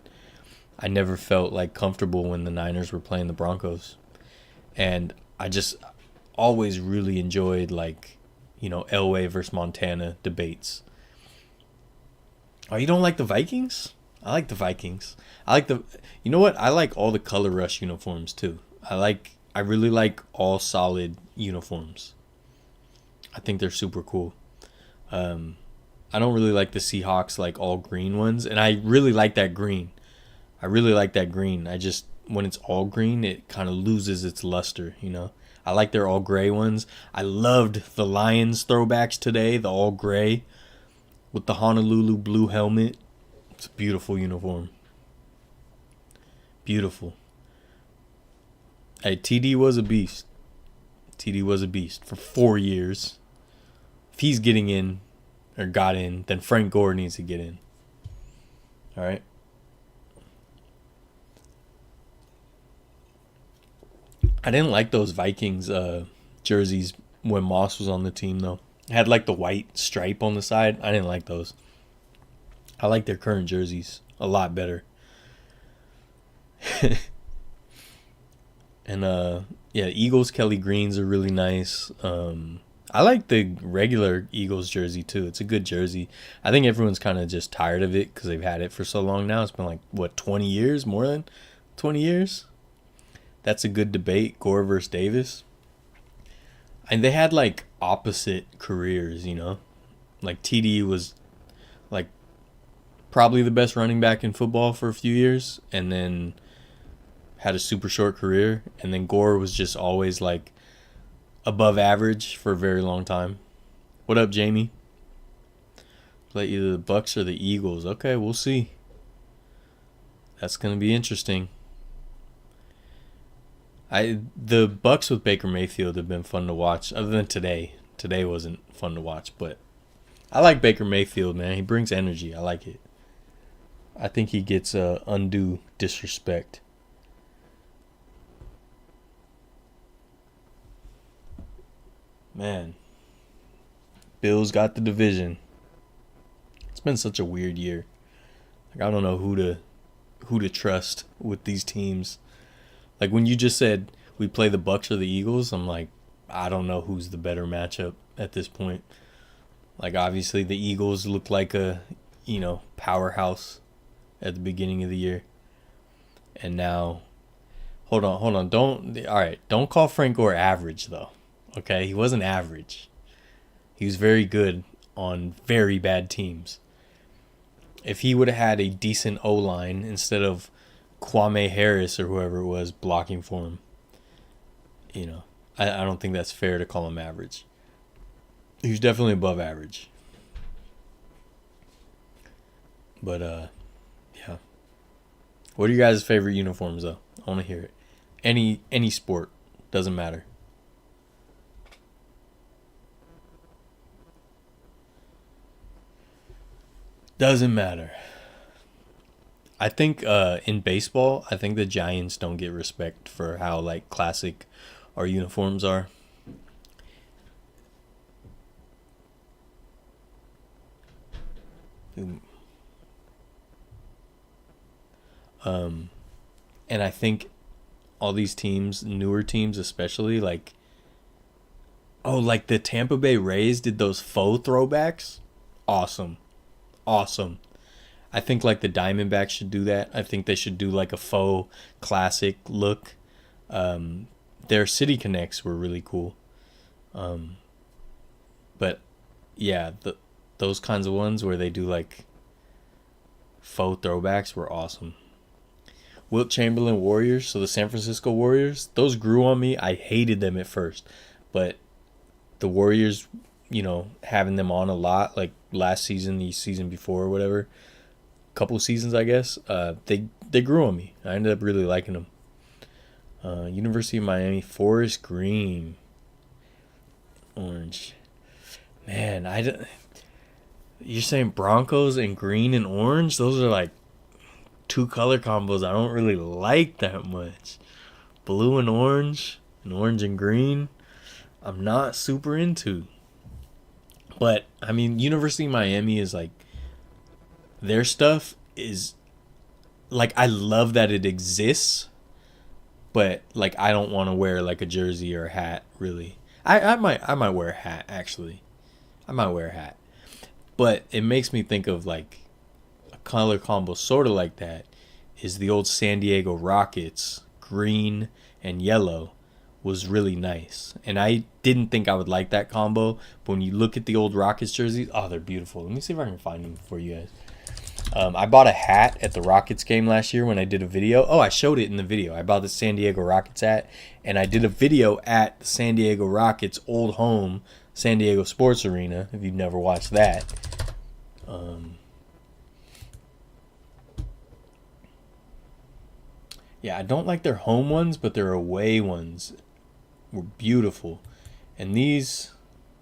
I never felt like comfortable when the Niners were playing the Broncos. And I just always really enjoyed like, Elway versus Montana debates. Oh, you don't like the Vikings? I like the Vikings. I like the. You know what? I like all the Color Rush uniforms too. I really like all solid uniforms. I think they're super cool. Um, I don't really like the Seahawks like all green ones, and I really like that green. I really like that green. I just when it's all green, it kind of loses its luster. You know. I like their all gray ones. I loved the Lions throwbacks today, the all gray with the Honolulu blue helmet. It's a beautiful uniform. Beautiful. Hey, TD was a beast. TD was a beast for 4 years. If he's getting in or got in, then Frank Gore needs to get in. All right. I didn't like those Vikings jerseys when Moss was on the team though. It had like the white stripe on the side. I didn't like those. I like their current jerseys a lot better. And yeah, Eagles Kelly Greens are really nice. I like the regular Eagles jersey too. It's a good jersey. I think everyone's kind of just tired of it because they've had it for so long now. It's been like what 20 years, more than 20 years. That's a good debate, Gore versus Davis. And they had like opposite careers, you know. Like TD was like probably the best running back in football for a few years, and then had a super short career, and then Gore was just always like above average for a very long time. What up, Jamie? Play either the Bucks or the Eagles. Okay, we'll see. That's gonna be interesting. The Bucks with Baker Mayfield have been fun to watch. Other than today, today wasn't fun to watch, but I like Baker Mayfield, man. He brings energy. I like it. I think he gets undue disrespect. Man, Bills got the division. It's been such a weird year. Like I don't know who to trust with these teams. Like when you just said we play the Bucks or the Eagles, I'm like, I don't know who's the better matchup at this point. Like obviously the Eagles look like a, powerhouse at the beginning of the year. And now hold on. Don't call Frank Gore average though. Okay? He wasn't average. He was very good on very bad teams. If he would have had a decent O-line instead of Kwame Harris or whoever it was blocking for him, I don't think that's fair to call him average. He was definitely above average. But, yeah. What are you guys' favorite uniforms, though? I want to hear it. Any sport. Doesn't matter. Doesn't matter. I think in baseball, I think the Giants don't get respect for how like classic our uniforms are. And I think all these teams, newer teams especially, like the Tampa Bay Rays did those faux throwbacks. Awesome. Awesome. I think like the Diamondbacks should do that. I think they should do like a faux classic look. Their City Connects were really cool. But yeah, those kinds of ones where they do like faux throwbacks were awesome. Wilt Chamberlain Warriors, so the San Francisco Warriors, those grew on me. I hated them at first, but the Warriors, having them on a lot, like last season, the season before, or whatever, couple seasons, I guess, they grew on me. I ended up really liking them. University of Miami, Forest Green, orange. Man, you're saying Broncos and green and orange? Those are like two color combos I don't really like that much. Blue and orange and green, I'm not super into. But, I mean, University of Miami is like, their stuff is, like, I love that it exists, but, like, I don't want to wear, like, a jersey or a hat, really. I might wear a hat, actually. I might wear a hat. But it makes me think of, like, color combo sort of like that is the old San Diego Rockets, green and yellow, was really nice. And I didn't think I would like that combo, but when you look at the old Rockets jerseys, oh, they're beautiful. Let me see if I can find them for you guys. I bought a hat at the Rockets game last year when I did a video. Oh, I showed it in the video. I bought the San Diego Rockets hat, and I did a video at the San Diego Rockets' old home, San Diego Sports Arena, if you've never watched that. Yeah, I don't like their home ones, but their away ones were beautiful. And these,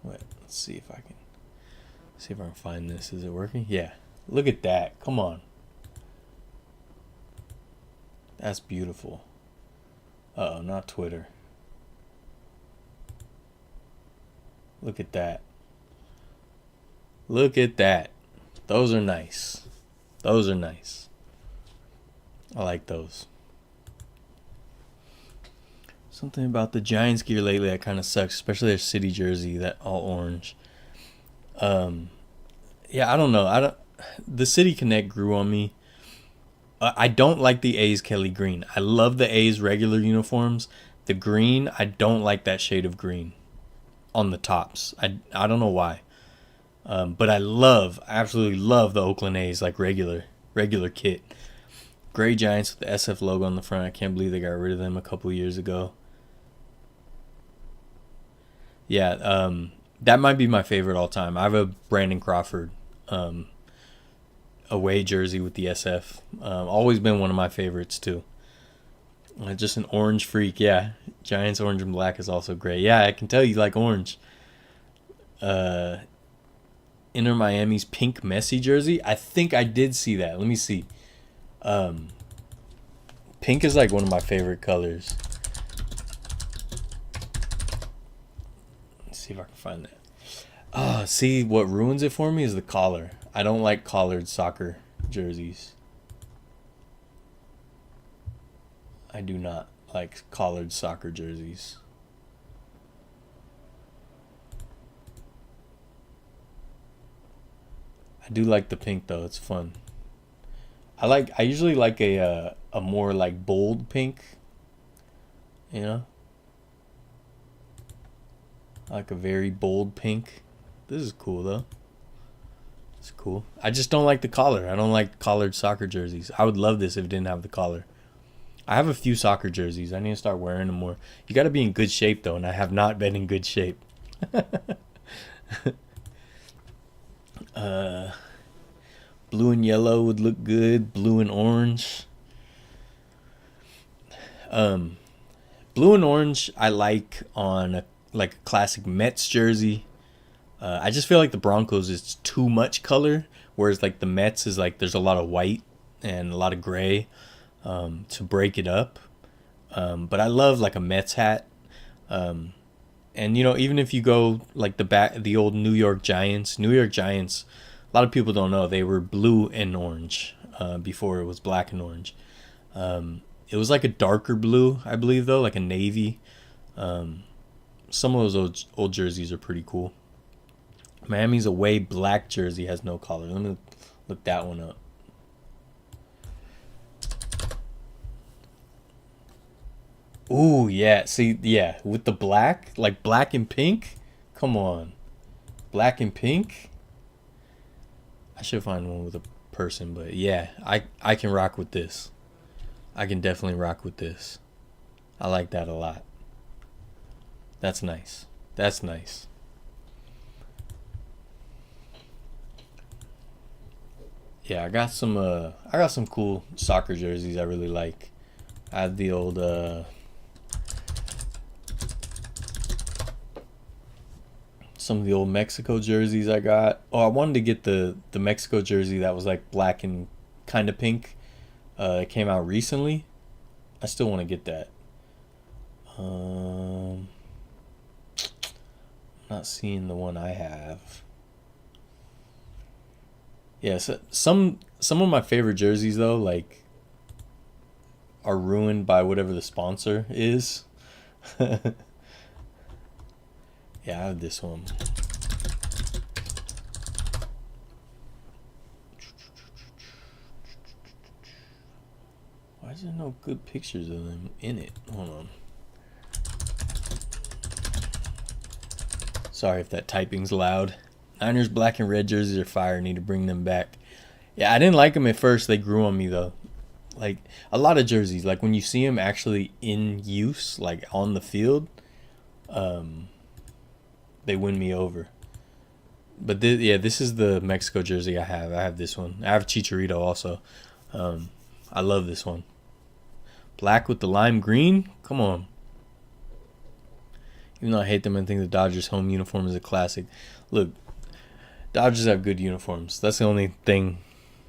wait, let's see if I can find this. Is it working? Yeah. Look at that. Come on. That's beautiful. Uh-oh, not Twitter. Look at that. Look at that. Those are nice. Those are nice. I like those. Something about the Giants gear lately that kind of sucks, especially their city jersey, that all orange. Yeah, I don't know. The City Connect grew on me. I don't like the A's Kelly green. I love the A's regular uniforms. The green, I don't like that shade of green on the tops. I don't know why. But I absolutely love the Oakland A's, like regular kit. Gray Giants with the SF logo on the front. I can't believe they got rid of them a couple years ago. Yeah, that might be my favorite all time. I have a Brandon Crawford away jersey with the SF. Always been one of my favorites too. Just an orange freak, yeah. Giants orange and black is also great. Yeah, I can tell you like orange. Inter Miami's pink Messi jersey. I think I did see that. Let me see. Pink is like one of my favorite colors. Let's see if I can find that. See, what ruins it for me is the collar. I don't like collared soccer jerseys. I do not like collared soccer jerseys. I do like the pink though, it's fun. I usually like a more like bold pink. You know? I like a very bold pink. This is cool though. It's cool. I just don't like the collar. I don't like collared soccer jerseys. I would love this if it didn't have the collar. I have a few soccer jerseys. I need to start wearing them more. You got to be in good shape though, and I have not been in good shape. Blue and yellow would look good. Blue and orange. Blue and orange I like on a classic Mets jersey. I just feel like the Broncos is too much color, whereas like the Mets is like there's a lot of white and a lot of gray to break it up. But I love like a Mets hat. And you know, even if you go like the old New York Giants, a lot of people don't know they were blue and orange before it was black and orange. It was like a darker blue, I believe, though, like a navy. Some of those old jerseys are pretty cool. Miami's away black jersey has no collar. Let me look that one up. Ooh, yeah. See, yeah, with the black, like black and pink. Come on. Black and pink. I should find one with a person, but yeah, I can rock with this. I can definitely rock with this. I like that a lot. That's nice. That's nice. Yeah, I got some cool soccer jerseys I really like. I have the old some of the old Mexico jerseys I got. Oh, I wanted to get the Mexico jersey that was like black and kind of pink. It came out recently. I still want to get that. Not seeing the one I have. Yeah, so some of my favorite jerseys though, like, are ruined by whatever the sponsor is. Yeah, I have this one. is there no good pictures of them in it? Hold on. Sorry if that typing's loud. Niners black and red jerseys are fire. Need to bring them back. Yeah, I didn't like them at first. They grew on me though. Like a lot of jerseys, like when you see them actually in use, like on the field, they win me over. But this is the Mexico jersey I have. I have this one. I have Chicharito also. I love this one. Black with the lime green. Come on. Even though I hate them, I think the Dodgers home uniform is a classic. Look, Dodgers have good uniforms. That's the only thing,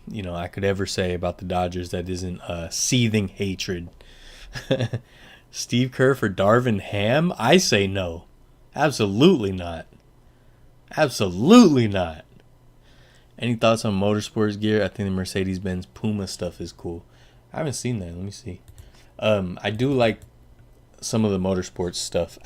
I could ever say about the Dodgers that isn't seething hatred. Steve Kerr for Darvin Ham? I say no. Absolutely not. Absolutely not. Any thoughts on motorsports gear? I think the Mercedes-Benz Puma stuff is cool. I haven't seen that. Let me see. I do like some of the motorsports stuff.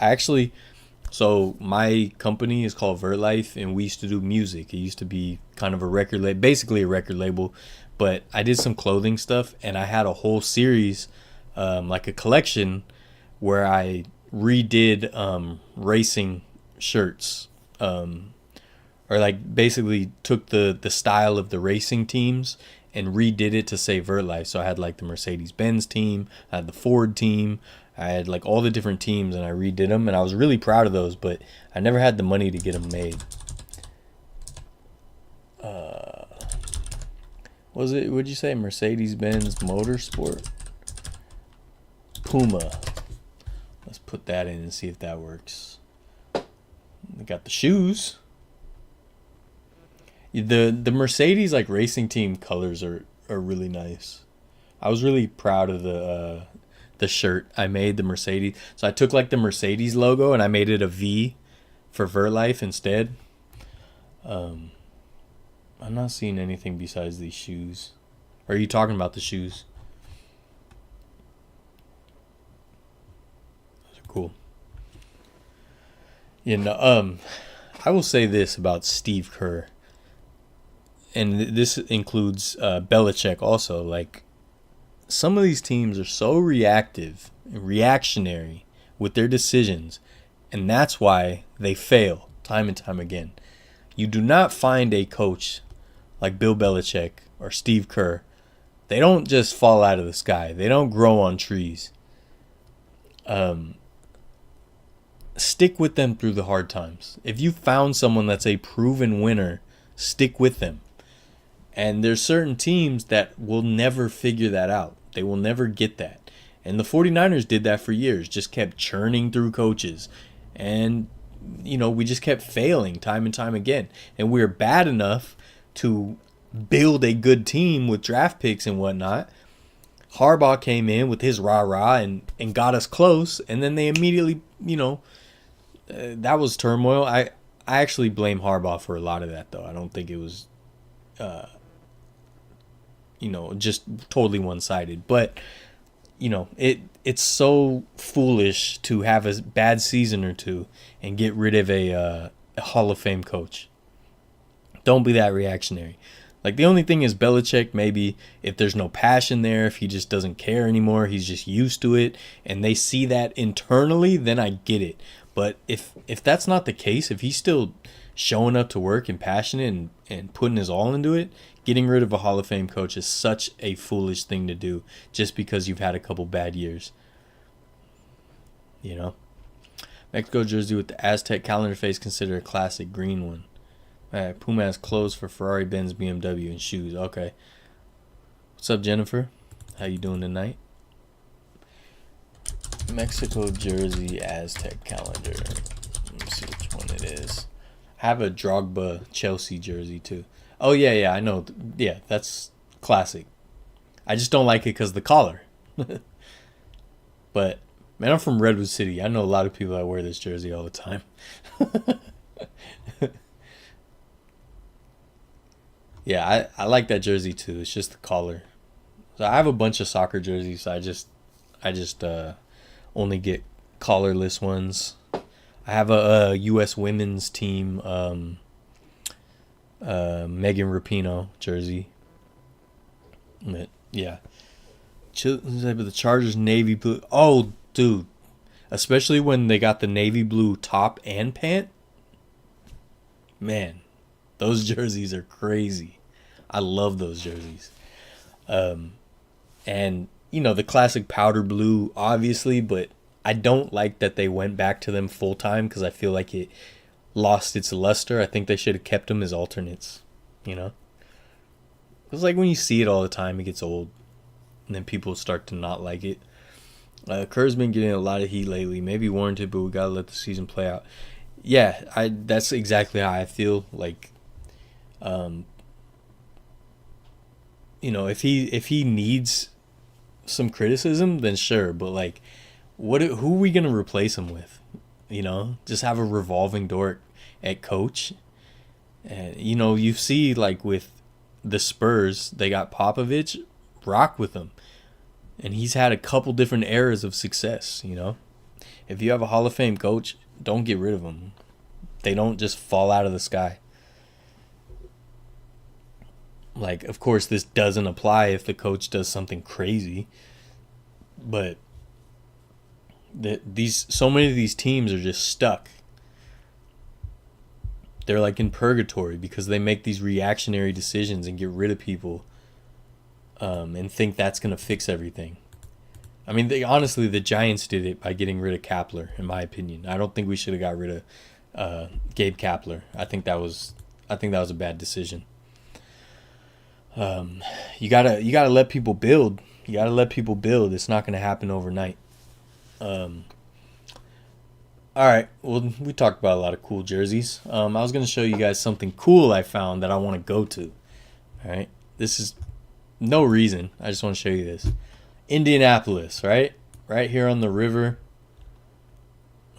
So my company is called Vertlife, and we used to do music. It used to be kind of a record label, basically a record label, but I did some clothing stuff, and I had a whole series, like a collection, where I redid racing shirts, or like basically took the style of the racing teams and redid it to say Vertlife. So I had like the Mercedes-Benz team, I had the Ford team, I had like all the different teams, and I redid them, and I was really proud of those, but I never had the money to get them made. What'd you say? Mercedes-Benz Motorsport? Puma. Let's put that in and see if that works. They got the shoes. The Mercedes like racing team colors are really nice. I was really proud of the shirt I made, the Mercedes. So I took like the Mercedes logo and I made it a V for Vertlife instead. I'm not seeing anything besides these shoes. Or are you talking about the shoes? Those are cool. I will say this about Steve Kerr, and this includes Belichick also. Like, some of these teams are so reactive and reactionary with their decisions, and that's why they fail time and time again. You do not find a coach like Bill Belichick or Steve Kerr. They don't just fall out of the sky. They don't grow on trees. Stick with them through the hard times. If you found someone that's a proven winner, stick with them. And there's certain teams that will never figure that out. They will never get that. And the 49ers did that for years. Just kept churning through coaches. And, we just kept failing time and time again. And we were bad enough to build a good team with draft picks and whatnot. Harbaugh came in with his rah-rah and got us close. And then they immediately, that was turmoil. I actually blame Harbaugh for a lot of that, though. I don't think it was, just totally one-sided. But, it's so foolish to have a bad season or two and get rid of a Hall of Fame coach. Don't be that reactionary. Like, the only thing is Belichick, maybe if there's no passion there, if he just doesn't care anymore, he's just used to it, and they see that internally, then I get it. But if that's not the case, if he's still showing up to work and passionate and putting his all into it, getting rid of a Hall of Fame coach is such a foolish thing to do just because you've had a couple bad years. Mexico jersey with the Aztec calendar face, consider a classic green one. Puma has clothes for Ferrari, Benz, BMW, and shoes. Okay. What's up, Jennifer? How you doing tonight? Mexico jersey, Aztec calendar. Let me see which one it is. I have a Drogba Chelsea jersey too. Oh yeah, I know. Yeah, that's classic. I just don't like it because the collar. But man, I'm from Redwood City. I know a lot of people that wear this jersey all the time. Yeah, I like that jersey too. It's just the collar. So I have a bunch of soccer jerseys. I just only get collarless ones. I have a U.S. women's team Megan Rapinoe jersey. But yeah, The Chargers navy blue. Oh, dude. Especially when they got the navy blue top and pant. Man, those jerseys are crazy. I love those jerseys. And, you know, the classic powder blue, obviously, but I don't like that they went back to them full time because I feel like it lost its luster. I think they should have kept them as alternates, you know? It's like when you see it all the time, it gets old. And then people start to not like it. Kerr's been getting a lot of heat lately. Maybe warranted, but we gotta let the season play out. Yeah, that's exactly how I feel. Like, you know, if he needs some criticism, then sure. But like, who are we gonna replace him with? You know, just have a revolving door at coach. And you know, you see like with the Spurs, they got Popovich, rock with him, and he's had a couple different eras of success. You know, if you have a Hall of Fame coach, don't get rid of them. They don't just fall out of the sky. Like, of course, this doesn't apply if the coach does something crazy, but so many of these teams are just stuck. They're like in purgatory because they make these reactionary decisions and get rid of people, and think that's gonna fix everything. I mean, honestly, the Giants did it by getting rid of Kapler, in my opinion. I don't think we should have got rid of Gabe Kapler. I think that was a bad decision. You gotta let people build. You gotta let people build. It's not gonna happen overnight. All right. Well, we talked about a lot of cool jerseys. I was gonna show you guys something cool I found that I want to go to. All right. This is no reason. I just want to show you this. Indianapolis, right? Right here on the river.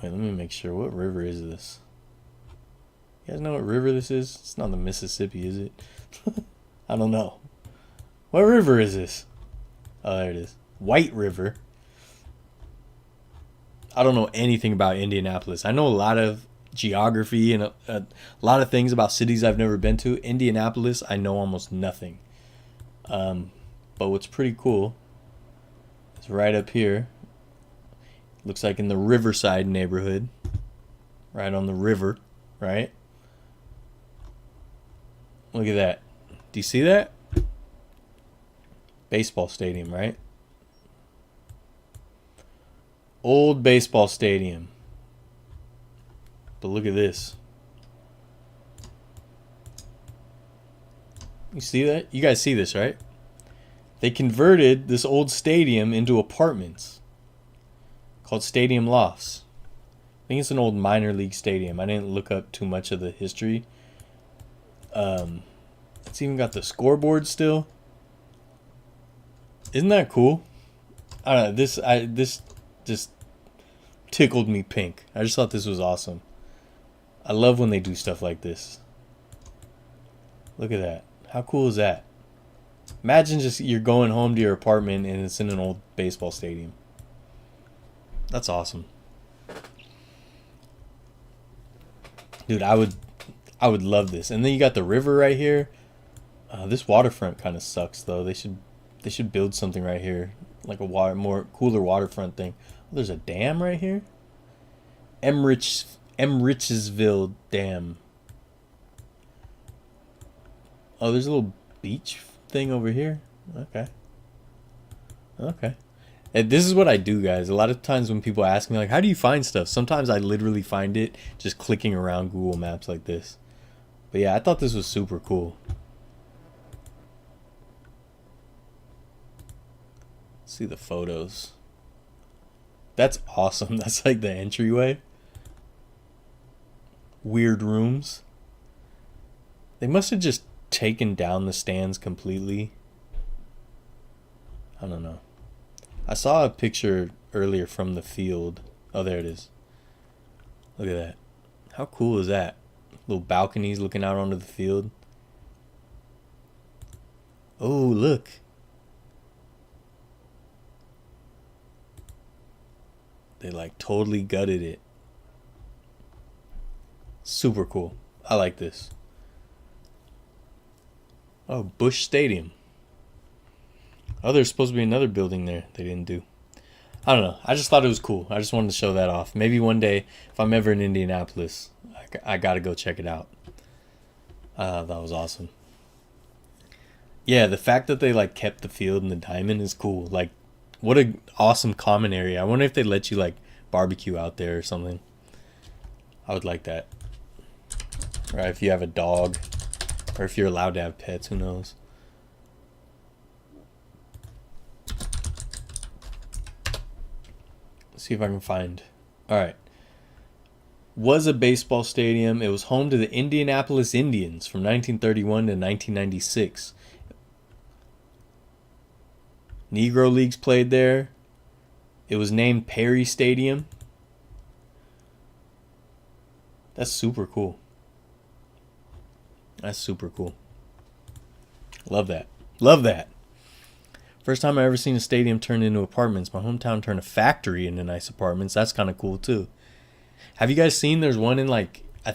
Wait, let me make sure. What river is this? You guys know what river this is? It's not the Mississippi, is it? I don't know. What river is this? Oh, there it is. White River. I don't know anything about Indianapolis. I know a lot of geography and a lot of things about cities I've never been to. Indianapolis, I know almost nothing. But what's pretty cool is right up here. Looks like in the Riverside neighborhood. Right on the river, right? Look at that. Do you see that? Baseball stadium, right? Old baseball stadium. But look at this. You see that? You guys see this, right? They converted this old stadium into apartments called Stadium Lofts. I think it's an old minor league stadium. I didn't look up too much of the history. It's even got the scoreboard still. Isn't that cool? I don't know. This just tickled me pink. I just thought this was awesome. I love when they do stuff like this. Look at that. How cool is that? Imagine just you're going home to your apartment and it's in an old baseball stadium. That's awesome. Dude, I would love this. And then you got the river right here. This waterfront kind of sucks though. They should build something right here, like a more cooler waterfront thing. Oh, there's a dam right here. Richesville Dam. Oh, there's a little beach thing over here. Okay. And this is what I do, guys. A lot of times when people ask me, like, how do you find stuff? Sometimes I literally find it just clicking around Google Maps like this. But yeah, I thought this was super cool. Let's see the photos. That's awesome. That's like the entryway. Weird rooms. They must have just taken down the stands completely. I don't know. I saw a picture earlier from the field. Oh, there it is. Look at that. How cool is that? Little balconies looking out onto the field. Oh, look. They like totally gutted it. Super cool. I like this. Oh, Busch Stadium. Oh, there's supposed to be another building there they didn't do. I don't know. I just thought it was cool. I just wanted to show that off. Maybe one day, if I'm ever in Indianapolis, I got to go check it out. That was awesome. Yeah, the fact that they like kept the field and the diamond is cool. Like, what a awesome common area. I wonder if they let you like barbecue out there or something. I would like that. Right, if you have a dog, or if you're allowed to have pets, who knows? Let's see if I can find. All right. Was a baseball stadium. It was home to the Indianapolis Indians from 1931 to 1996. Negro Leagues played there. It was named Perry Stadium. That's super cool. That's super cool. Love that. Love that. First time I ever seen a stadium turned into apartments. My hometown turned a factory into nice apartments. That's kind of cool too. Have you guys seen there's one in like, I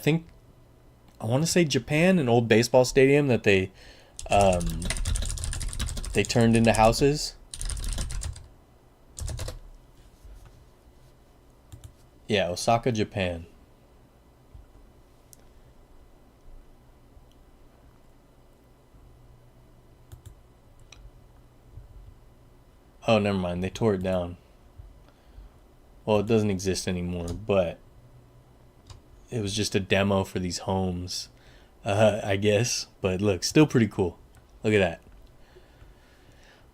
want to say Japan, an old baseball stadium that they turned into houses? Yeah, Osaka, Japan. Oh, never mind. They tore it down. Well, it doesn't exist anymore, but it was just a demo for these homes, I guess. But look, still pretty cool. Look at that.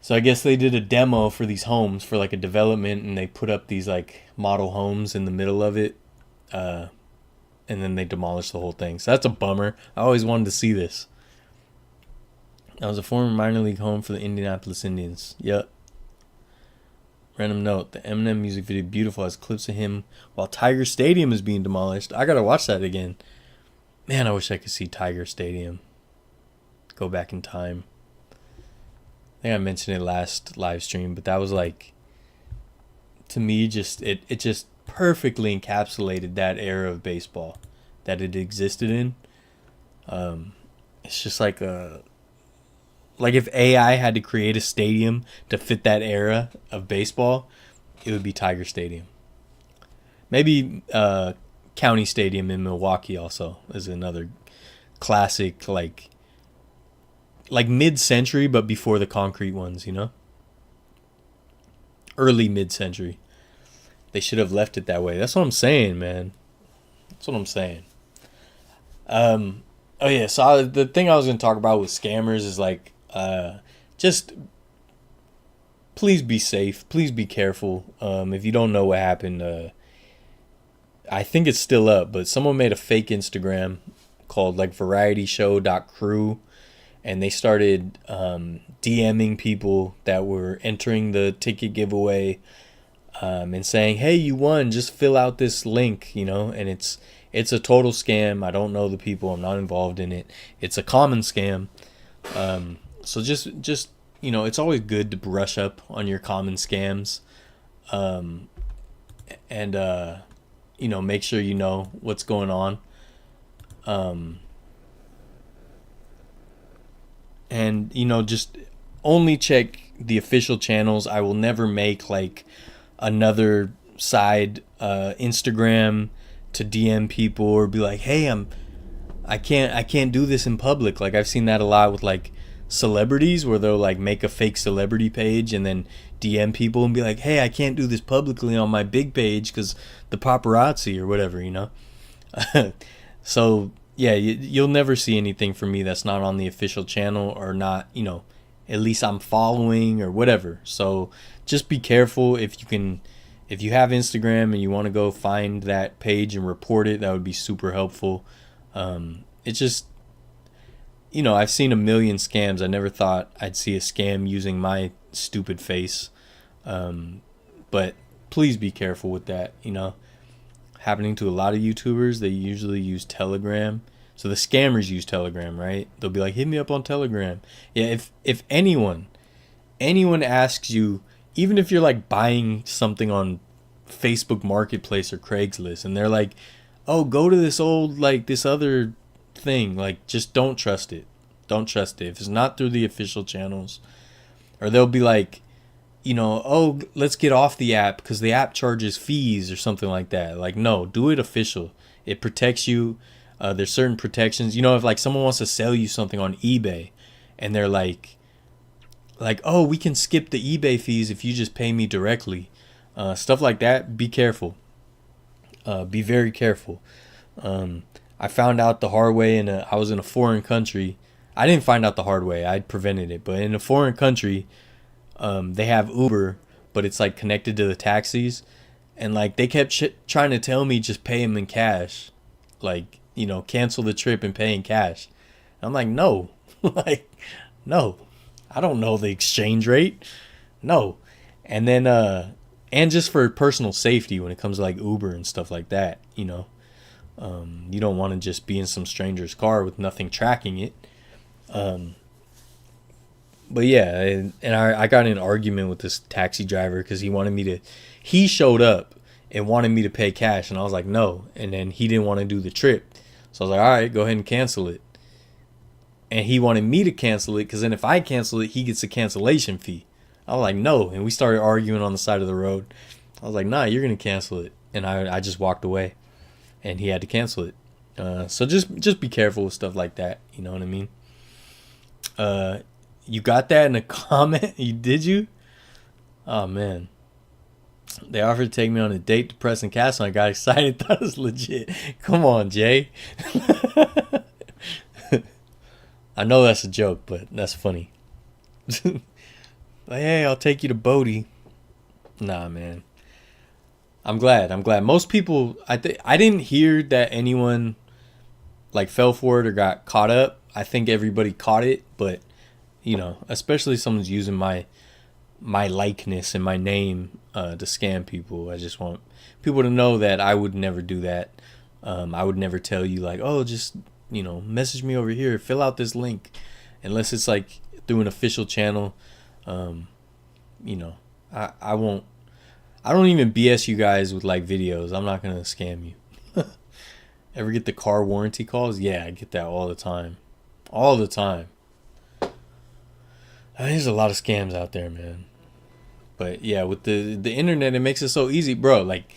So I guess they did a demo for these homes for like a development, and they put up these like model homes in the middle of it, and then they demolished the whole thing. So that's a bummer. I always wanted to see this. That was a former minor league home for the Indianapolis Indians. Yep. Random note, the Eminem music video beautiful has clips of him while Tiger Stadium is being demolished. I gotta watch that again. Man, I wish I could see Tiger Stadium. Go back in time. I think I mentioned it last live stream, but that was like, to me, just it just perfectly encapsulated that era of baseball that it existed in. It's just like if AI had to create a stadium to fit that era of baseball, it would be Tiger Stadium. Maybe County Stadium in Milwaukee also is another classic, like mid-century, but before the concrete ones, you know? Early mid-century. They should have left it that way. That's what I'm saying, man. That's what I'm saying. Oh yeah, so the thing I was going to talk about with scammers is like, just please be safe. Please be careful. If you don't know what happened, I think it's still up, but someone made a fake Instagram called like varietyshow.crew, and they started DMing people that were entering the ticket giveaway, and saying, hey, you won, just fill out this link, you know, and it's a total scam. I don't know the people. I'm not involved in it. It's a common scam. So just you know, it's always good to brush up on your common scams, and you know, make sure you know what's going on, and you know, just only check the official channels. I will never make like another side Instagram to DM people or be like, hey, I can't do this in public. Like I've seen that a lot with like celebrities where they'll like make a fake celebrity page and then DM people and be like, hey, I can't do this publicly on my big page because the paparazzi or whatever, you know. So yeah, you'll never see anything from me that's not on the official channel or not, you know, at least I'm following or whatever. So just be careful. If you have Instagram and you want to go find that page and report it, that would be super helpful. It's just, you know, I've seen a million scams. I never thought I'd see a scam using my stupid face. But please be careful with that, you know. Happening to a lot of YouTubers, they usually use Telegram. So the scammers use Telegram, right? They'll be like, hit me up on Telegram. Yeah, if anyone asks you, even if you're like buying something on Facebook Marketplace or Craigslist, and they're like, oh, go to this old, like this other thing, like just don't trust it. Don't trust it. If it's not through the official channels, Or they'll be like, you know, oh, let's get off the app because the app charges fees or something like that. Like, no, do it official. It protects you. There's certain protections. You know, if like someone wants to sell you something on eBay and they're like, oh, we can skip the eBay fees if you just pay me directly. Stuff like that. Be careful. Be very careful. I found out the hard way I was in a foreign country. I didn't find out the hard way. I prevented it. But in a foreign country, they have Uber, but it's like connected to the taxis. And like they kept trying to tell me just pay them in cash. Like, you know, cancel the trip and pay in cash. I'm like, no. Like, no. I don't know the exchange rate. No. And then and just for personal safety when it comes to like Uber and stuff like that, you know. You don't want to just be in some stranger's car with nothing tracking it. But yeah, and I got in an argument with this taxi driver because he showed up and wanted me to pay cash, and I was like, no. And then he didn't want to do the trip. So I was like, all right, go ahead and cancel it. And he wanted me to cancel it because then if I cancel it, he gets a cancellation fee. I was like, no. And we started arguing on the side of the road. I was like, nah, you're going to cancel it. And I just walked away. And he had to cancel it. So just be careful with stuff like that. You know what I mean? You got that in a comment? Did you? Oh, man. They offered to take me on a date to Preston Castle. I got excited. Thought it was legit. Come on, Jay. I know that's a joke, but that's funny. Like, hey, I'll take you to Bodie. Nah, man. I'm glad. Most people, I didn't hear that anyone like fell for it or got caught up. I think everybody caught it, but you know, especially if someone's using my likeness and my name to scam people. I just want people to know that I would never do that. I would never tell you like, oh, just, you know, message me over here, fill out this link, unless it's like through an official channel. You know, I won't. I don't even BS you guys with like videos. I'm not gonna scam you. Ever get the car warranty calls? Yeah, I get that all the time. All the time. There's a lot of scams out there, man. But yeah, with the internet, it makes it so easy, bro. Like,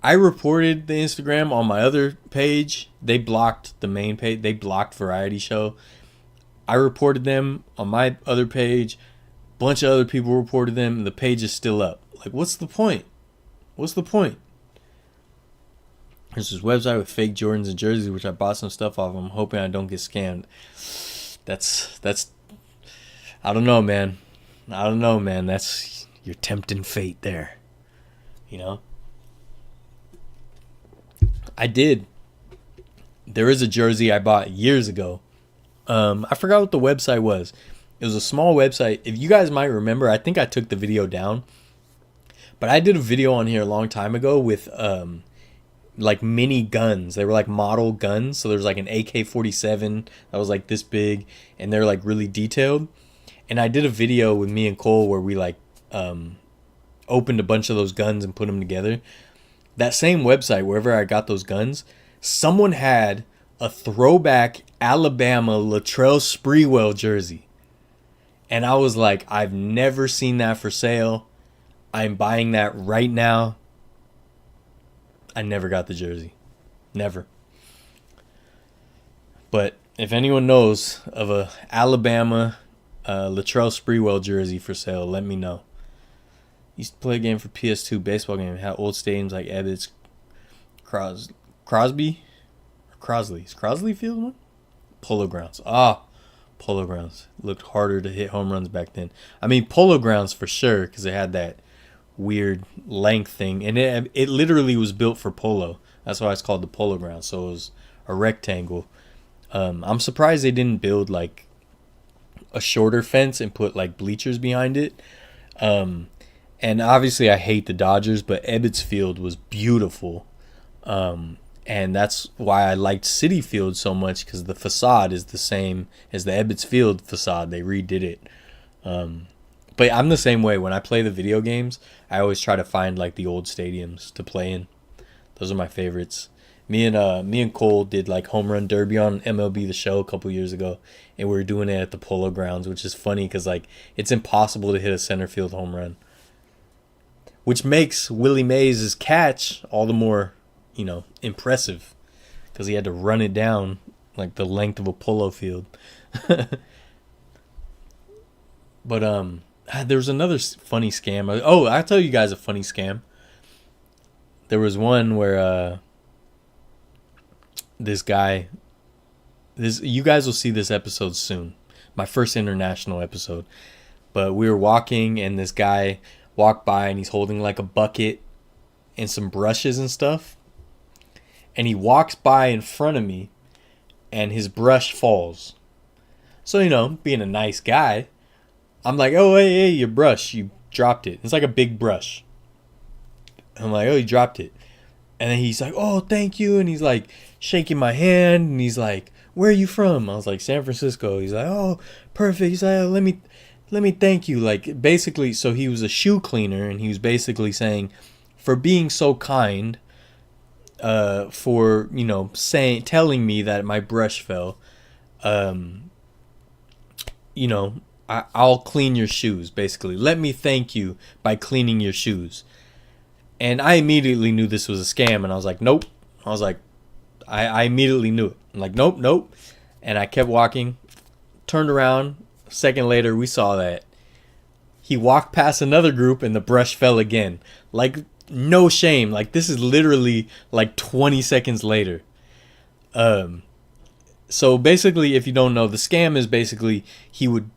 I reported the Instagram on my other page. They blocked the main page. They blocked Variety Show. I reported them on my other page. Bunch of other people reported them. And the page is still up. Like, what's the point? What's the point? There's this website with fake Jordans and jerseys, which I bought some stuff off. I'm hoping I don't get scammed. That's. I don't know, man. That's your tempting fate there. You know? I did. There is a jersey I bought years ago. I forgot what the website was. It was a small website. If you guys might remember, I think I took the video down. But I did a video on here a long time ago with like mini guns. They were like model guns. So there's like an AK-47 that was like this big, and they're like really detailed. And I did a video with me and Cole where we like opened a bunch of those guns and put them together. That same website, wherever I got those guns, someone had a throwback Alabama Latrell Sprewell jersey. And I was like, I've never seen that for sale. I'm buying that right now. I never got the jersey. Never. But if anyone knows of a Alabama Latrell Sprewell jersey for sale, let me know. Used to play a game for PS2, baseball game. Had old stadiums like Ebbets, Crosby, or Crosley. Is Crosley Field one? Polo Grounds. Polo Grounds. Looked harder to hit home runs back then. I mean, Polo Grounds for sure, because it had that weird length thing. And it literally was built for polo. That's why it's called the Polo Grounds. So it was a rectangle. I'm surprised they didn't build like a shorter fence and put like bleachers behind it. And obviously I hate the Dodgers, but Ebbets Field was beautiful. And that's why I liked Citi Field so much, because the facade is the same as the Ebbets Field facade. They redid it. But I'm the same way. When I play the video games, I always try to find like the old stadiums to play in. Those are my favorites. Me and Cole did like home run derby on MLB The Show a couple years ago, and we were doing it at the Polo Grounds, which is funny because like it's impossible to hit a center field home run, which makes Willie Mays' catch all the more, impressive because he had to run it down like the length of a polo field. But there was another funny scam. Oh, I'll tell you guys a funny scam. There was one where this guy, you guys will see this episode soon. My first international episode. But we were walking and this guy walked by and he's holding like a bucket and some brushes and stuff. And he walks by in front of me and his brush falls. So, being a nice guy, I'm like, oh, hey, your brush, you dropped it. It's like a big brush. I'm like, oh, you dropped it. And then he's like, oh, thank you. And he's like shaking my hand. And he's like, where are you from? I was like, San Francisco. He's like, oh, perfect. He's like, oh, let me thank you. Like, basically, so he was a shoe cleaner. And he was basically saying, for being so kind, for, telling me that my brush fell, I'll clean your shoes, basically. Let me thank you by cleaning your shoes. And I immediately knew this was a scam, and I was like, nope. I was like, I immediately knew it. I'm like, nope. And I kept walking, turned around. A second later, we saw that he walked past another group, and the brush fell again. Like, no shame. Like, this is literally like 20 seconds later. So basically, if you don't know, the scam is basically he would,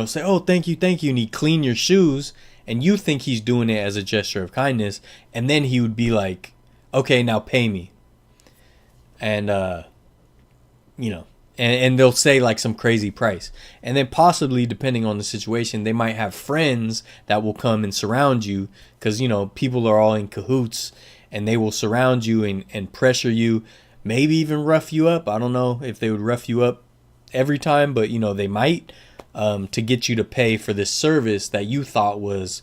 say, oh, thank you, and he'd clean your shoes, and you think he's doing it as a gesture of kindness, and then he would be like, okay, now pay me. And, and they'll say like some crazy price. And then possibly, depending on the situation, they might have friends that will come and surround you because, people are all in cahoots, and they will surround you and pressure you, maybe even rough you up. I don't know if they would rough you up every time, but, they might. To get you to pay for this service that you thought was,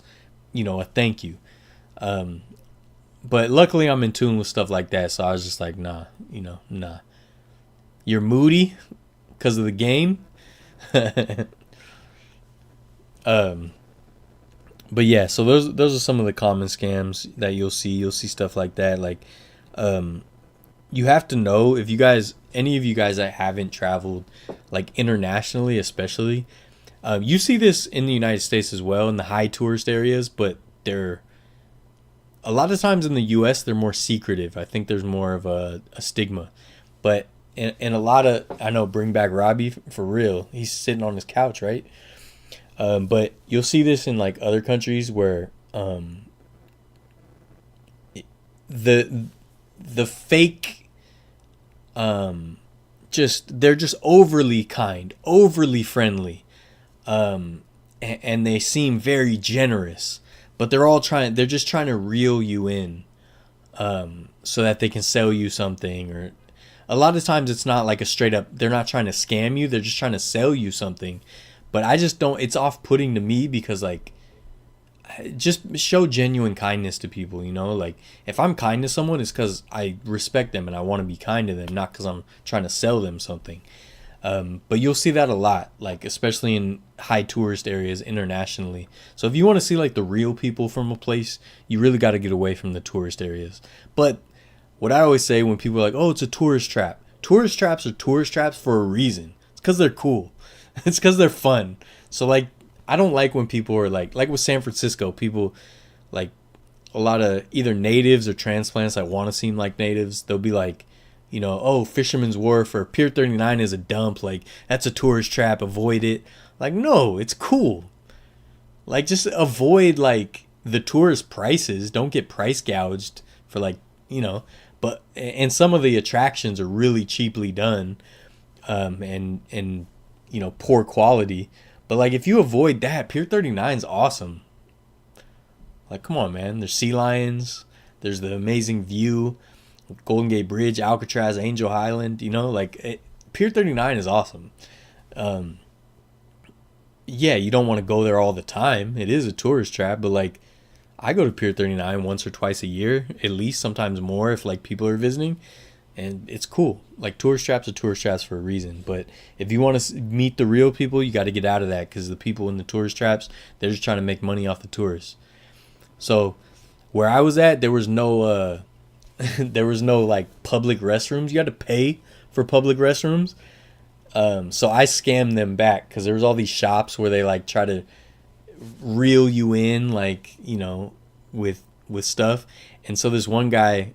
a thank you. But luckily I'm in tune with stuff like that. So I was just like, nah. You're moody because of the game. But yeah, so those are some of the common scams that you'll see. You'll see stuff like that. Like, you have to know, if any of you guys that haven't traveled like internationally, especially, you see this in the United States as well in the high tourist areas, but they're a lot of times in the US they're more secretive. I think there's more of a stigma, but in a lot of, I know, bring back Robbie for real, he's sitting on his couch, right? But you'll see this in like other countries where the fake, they're just overly kind, overly friendly, and they seem very generous, but they're just trying to reel you in, so that they can sell you something. Or a lot of times it's not like a straight up, they're not trying to scam you, they're just trying to sell you something. But I just don't, it's off-putting to me because, like, just show genuine kindness to people, like if I'm kind to someone, it's because I respect them and I want to be kind to them, not because I'm trying to sell them something. But you'll see that a lot, like especially in high tourist areas internationally. So if you want to see like the real people from a place, you really got to get away from the tourist areas. But what I always say when people are like, oh, it's a tourist trap, tourist traps are tourist traps for a reason. It's because they're cool. It's because they're fun. So like, I don't like when people are like with San Francisco, people like a lot of either natives or transplants that want to seem like natives. They'll be like, oh, Fisherman's Wharf or Pier 39 is a dump. Like, that's a tourist trap. Avoid it. Like, no, it's cool. Like, just avoid like the tourist prices. Don't get price gouged for like, but, and some of the attractions are really cheaply done, and poor quality. But like, if you avoid that, Pier 39 is awesome. Like, come on, man. There's sea lions. There's the amazing view, Golden Gate Bridge, Alcatraz, Angel Island. Pier 39 is awesome. Yeah, you don't want to go there all the time. It is a tourist trap, but like, I go to Pier 39 once or twice a year, at least, sometimes more if like people are visiting. and it's cool. Like, tourist traps are tourist traps for a reason. But if you want to meet the real people, you got to get out of that, because the people in the tourist traps, they're just trying to make money off the tourists. So where I was at, there was no there was no like public restrooms. You had to pay for public restrooms. So I scammed them back, because there was all these shops where they like try to reel you in, like, you know, with stuff. And so this one guy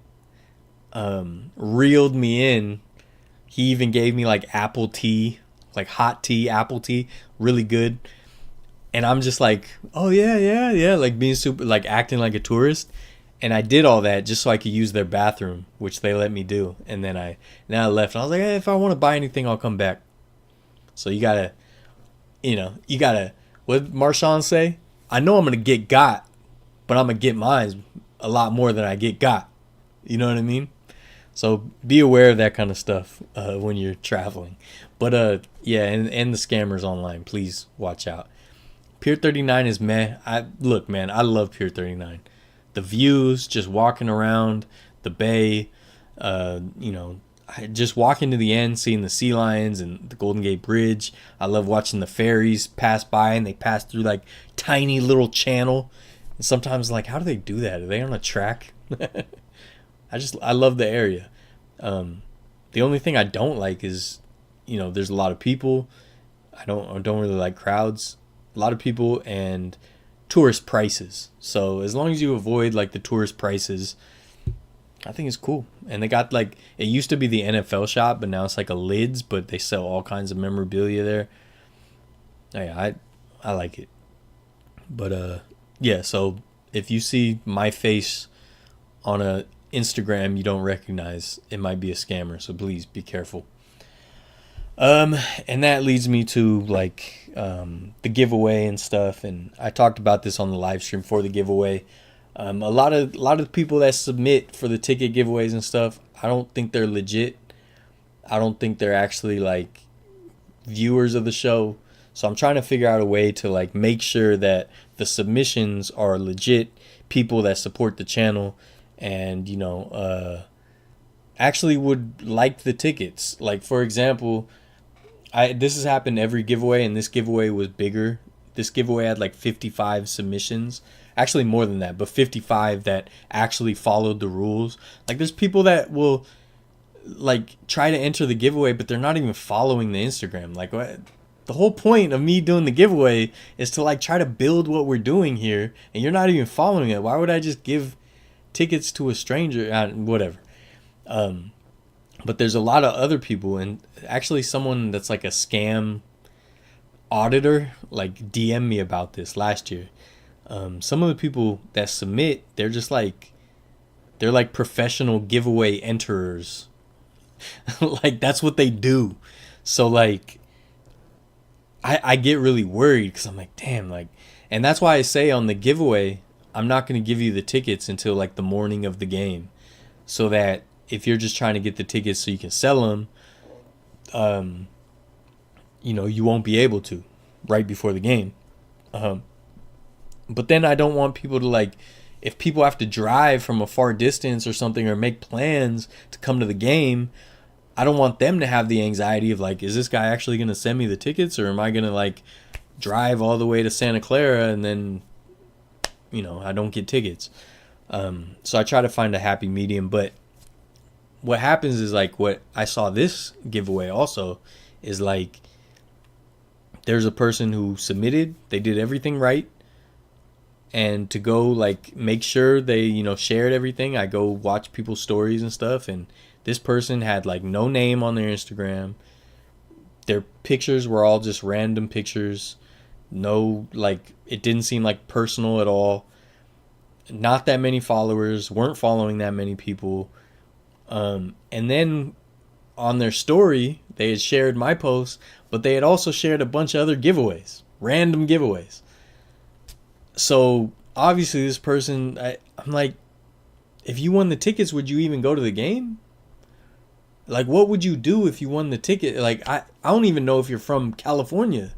reeled me in. He even gave me like apple tea, like hot tea, apple tea, really good. And I'm just like, oh yeah, like being super, like acting like a tourist. And I did all that just so I could use their bathroom, which they let me do. And then I left. And I was like, hey, if I want to buy anything, I'll come back. So you gotta, what Marshawn say? I know I'm gonna get got, but I'm gonna get mine a lot more than I get got. You know what I mean? So be aware of that kind of stuff when you're traveling. But yeah, and the scammers online, please watch out. Pier 39 is meh. Look, man, I love Pier 39. The views, just walking around the bay, just walking to the end, seeing the sea lions and the Golden Gate Bridge. I love watching the ferries pass by, and they pass through like tiny little channel. And sometimes, like, how do they do that? Are they on a track? I love the area. The only thing I don't like is, there's a lot of people. I don't really like crowds. A lot of people and tourist prices. So as long as you avoid like the tourist prices, I think it's cool. And they got like, it used to be the NFL shop, but now it's like a Lids, but they sell all kinds of memorabilia there. Yeah, I like it. But yeah, so if you see my face on a Instagram you don't recognize, it might be a scammer, so please be careful. And that leads me to like the giveaway and stuff, and I talked about this on the live stream for the giveaway. A lot of the people that submit for the ticket giveaways and stuff, I don't think they're legit. I don't think they're actually like viewers of the show. So I'm trying to figure out a way to like make sure that the submissions are legit people that support the channel and actually would like the tickets. Like, for example, this has happened every giveaway, and this giveaway was bigger. This giveaway had like 55 submissions. Actually more than that, but 55 that actually followed the rules. Like, there's people that will like try to enter the giveaway, but they're not even following the Instagram. Like, what? The whole point of me doing the giveaway is to like try to build what we're doing here, and you're not even following it. Why would I just give tickets to a stranger? Whatever. But there's a lot of other people, and actually someone that's like a scam auditor like DM me about this last year. Some of the people that submit, they're like professional giveaway enterers. Like, that's what they do. So like I get really worried, because I'm like, damn, like, and that's why I say on the giveaway, I'm not going to give you the tickets until like the morning of the game, so that if you're just trying to get the tickets so you can sell them, you won't be able to right before the game. But then I don't want people to like, if people have to drive from a far distance or something, or make plans to come to the game, I don't want them to have the anxiety of like, is this guy actually going to send me the tickets, or am I going to like drive all the way to Santa Clara and then, I don't get tickets. So I try to find a happy medium. But what happens is, like, what I saw this giveaway also is like, there's a person who submitted, they did everything right, and to go like make sure they shared everything, I go watch people's stories and stuff, and this person had like no name on their Instagram. Their pictures were all just random pictures. No, like, it didn't seem like personal at all. Not that many followers, weren't following that many people. And then on their story, they had shared my post, but they had also shared a bunch of other giveaways, random giveaways. So obviously this person, I'm like, if you won the tickets, would you even go to the game? Like, what would you do if you won the ticket? Like, I don't even know if you're from California.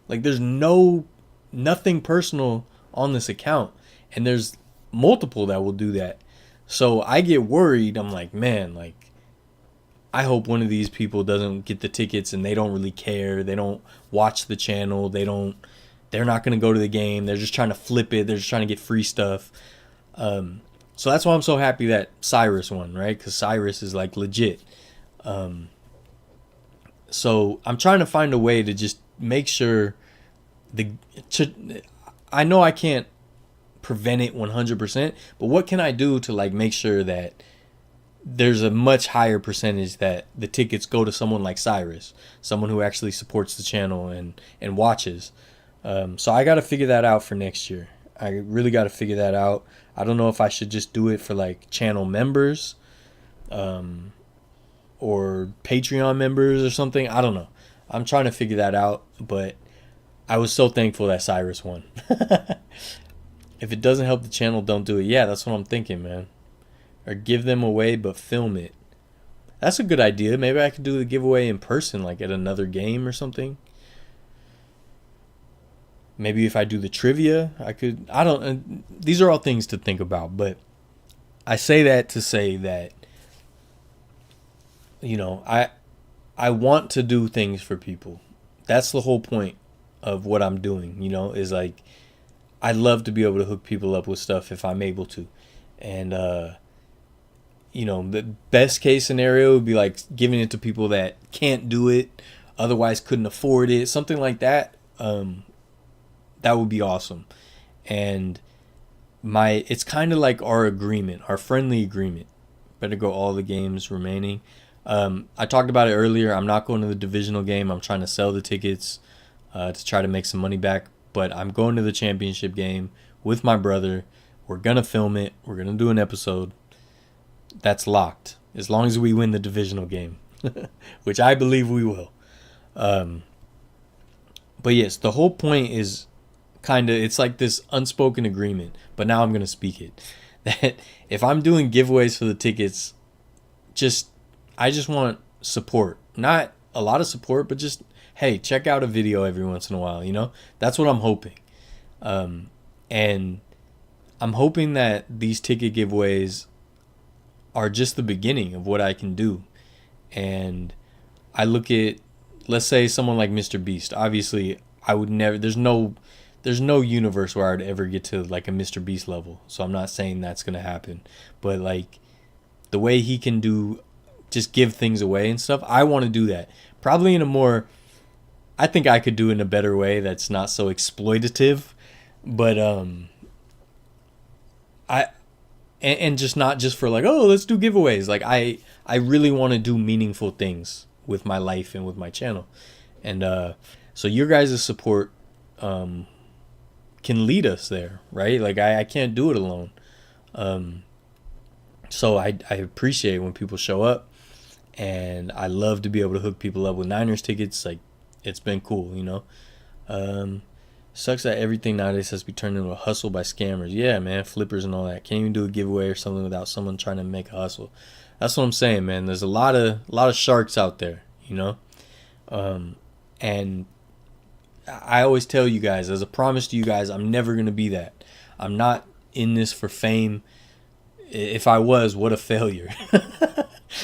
Like, there's nothing personal on this account. And there's multiple that will do that. So I get worried. I'm like, man, like, I hope one of these people doesn't get the tickets and they don't really care. They don't watch the channel. They're not going to go to the game. They're just trying to flip it. They're just trying to get free stuff. So that's why I'm so happy that Cyrus won, right? Because Cyrus is like legit. So I'm trying to find a way to just make sure I know I can't prevent it 100%, but what can I do to like make sure that there's a much higher percentage that the tickets go to someone like Cyrus, someone who actually supports the channel and watches. So I got to figure that out for next year. I really got to figure that out. I don't know if I should just do it for like channel members, or Patreon members or something. I don't know. I'm trying to figure that out, but I was so thankful that Cyrus won. If it doesn't help the channel, don't do it. Yeah, that's what I'm thinking, man. Or give them away, but film it. That's a good idea. Maybe I could do the giveaway in person, like at another game or something. Maybe if I do the trivia, I could. I don't. These are all things to think about, but I say that to say that, you know, I want to do things for people. That's the whole point of what I'm doing, you know, is like I love to be able to hook people up with stuff if I'm able to. And you know, the best case scenario would be like giving it to people that can't do it, otherwise couldn't afford it, something like that. That would be awesome. And it's kind of like our agreement, our friendly agreement. Better go all the games remaining. I talked about it earlier. I'm not going to the divisional game. I'm trying to sell the tickets to try to make some money back. But I'm going to the championship game with my brother. We're going to film it. We're going to do an episode. That's locked. As long as we win the divisional game. Which I believe we will. But yes, the whole point is it's like this unspoken agreement. But now I'm going to speak it. That if I'm doing giveaways for the tickets, I just want support. Not a lot of support, but just, hey, check out a video every once in a while, you know? That's what I'm hoping. And I'm hoping that these ticket giveaways are just the beginning of what I can do. And I look at, let's say someone like Mr. Beast. Obviously, I would never, there's no universe where I'd ever get to like a Mr. Beast level. So I'm not saying that's going to happen. But like the way he can just give things away and stuff, I want to do that. Probably in a more, I think I could do it in a better way that's not so exploitative. But and just not just for like, oh, let's do giveaways. Like I really want to do meaningful things with my life and with my channel. And so your guys' support can lead us there, right? Like I can't do it alone. So I appreciate when people show up, and I love to be able to hook people up with Niners tickets. Like it's been cool, you know. Sucks that everything nowadays has to be turned into a hustle by scammers. Yeah, man, flippers and all that. Can't even do a giveaway or something without someone trying to make a hustle. That's what I'm saying, man. There's a lot of sharks out there, you know. And I always tell you guys, as a promise to you guys, I'm never going to be that. I'm not in this for fame. If I was, what a failure.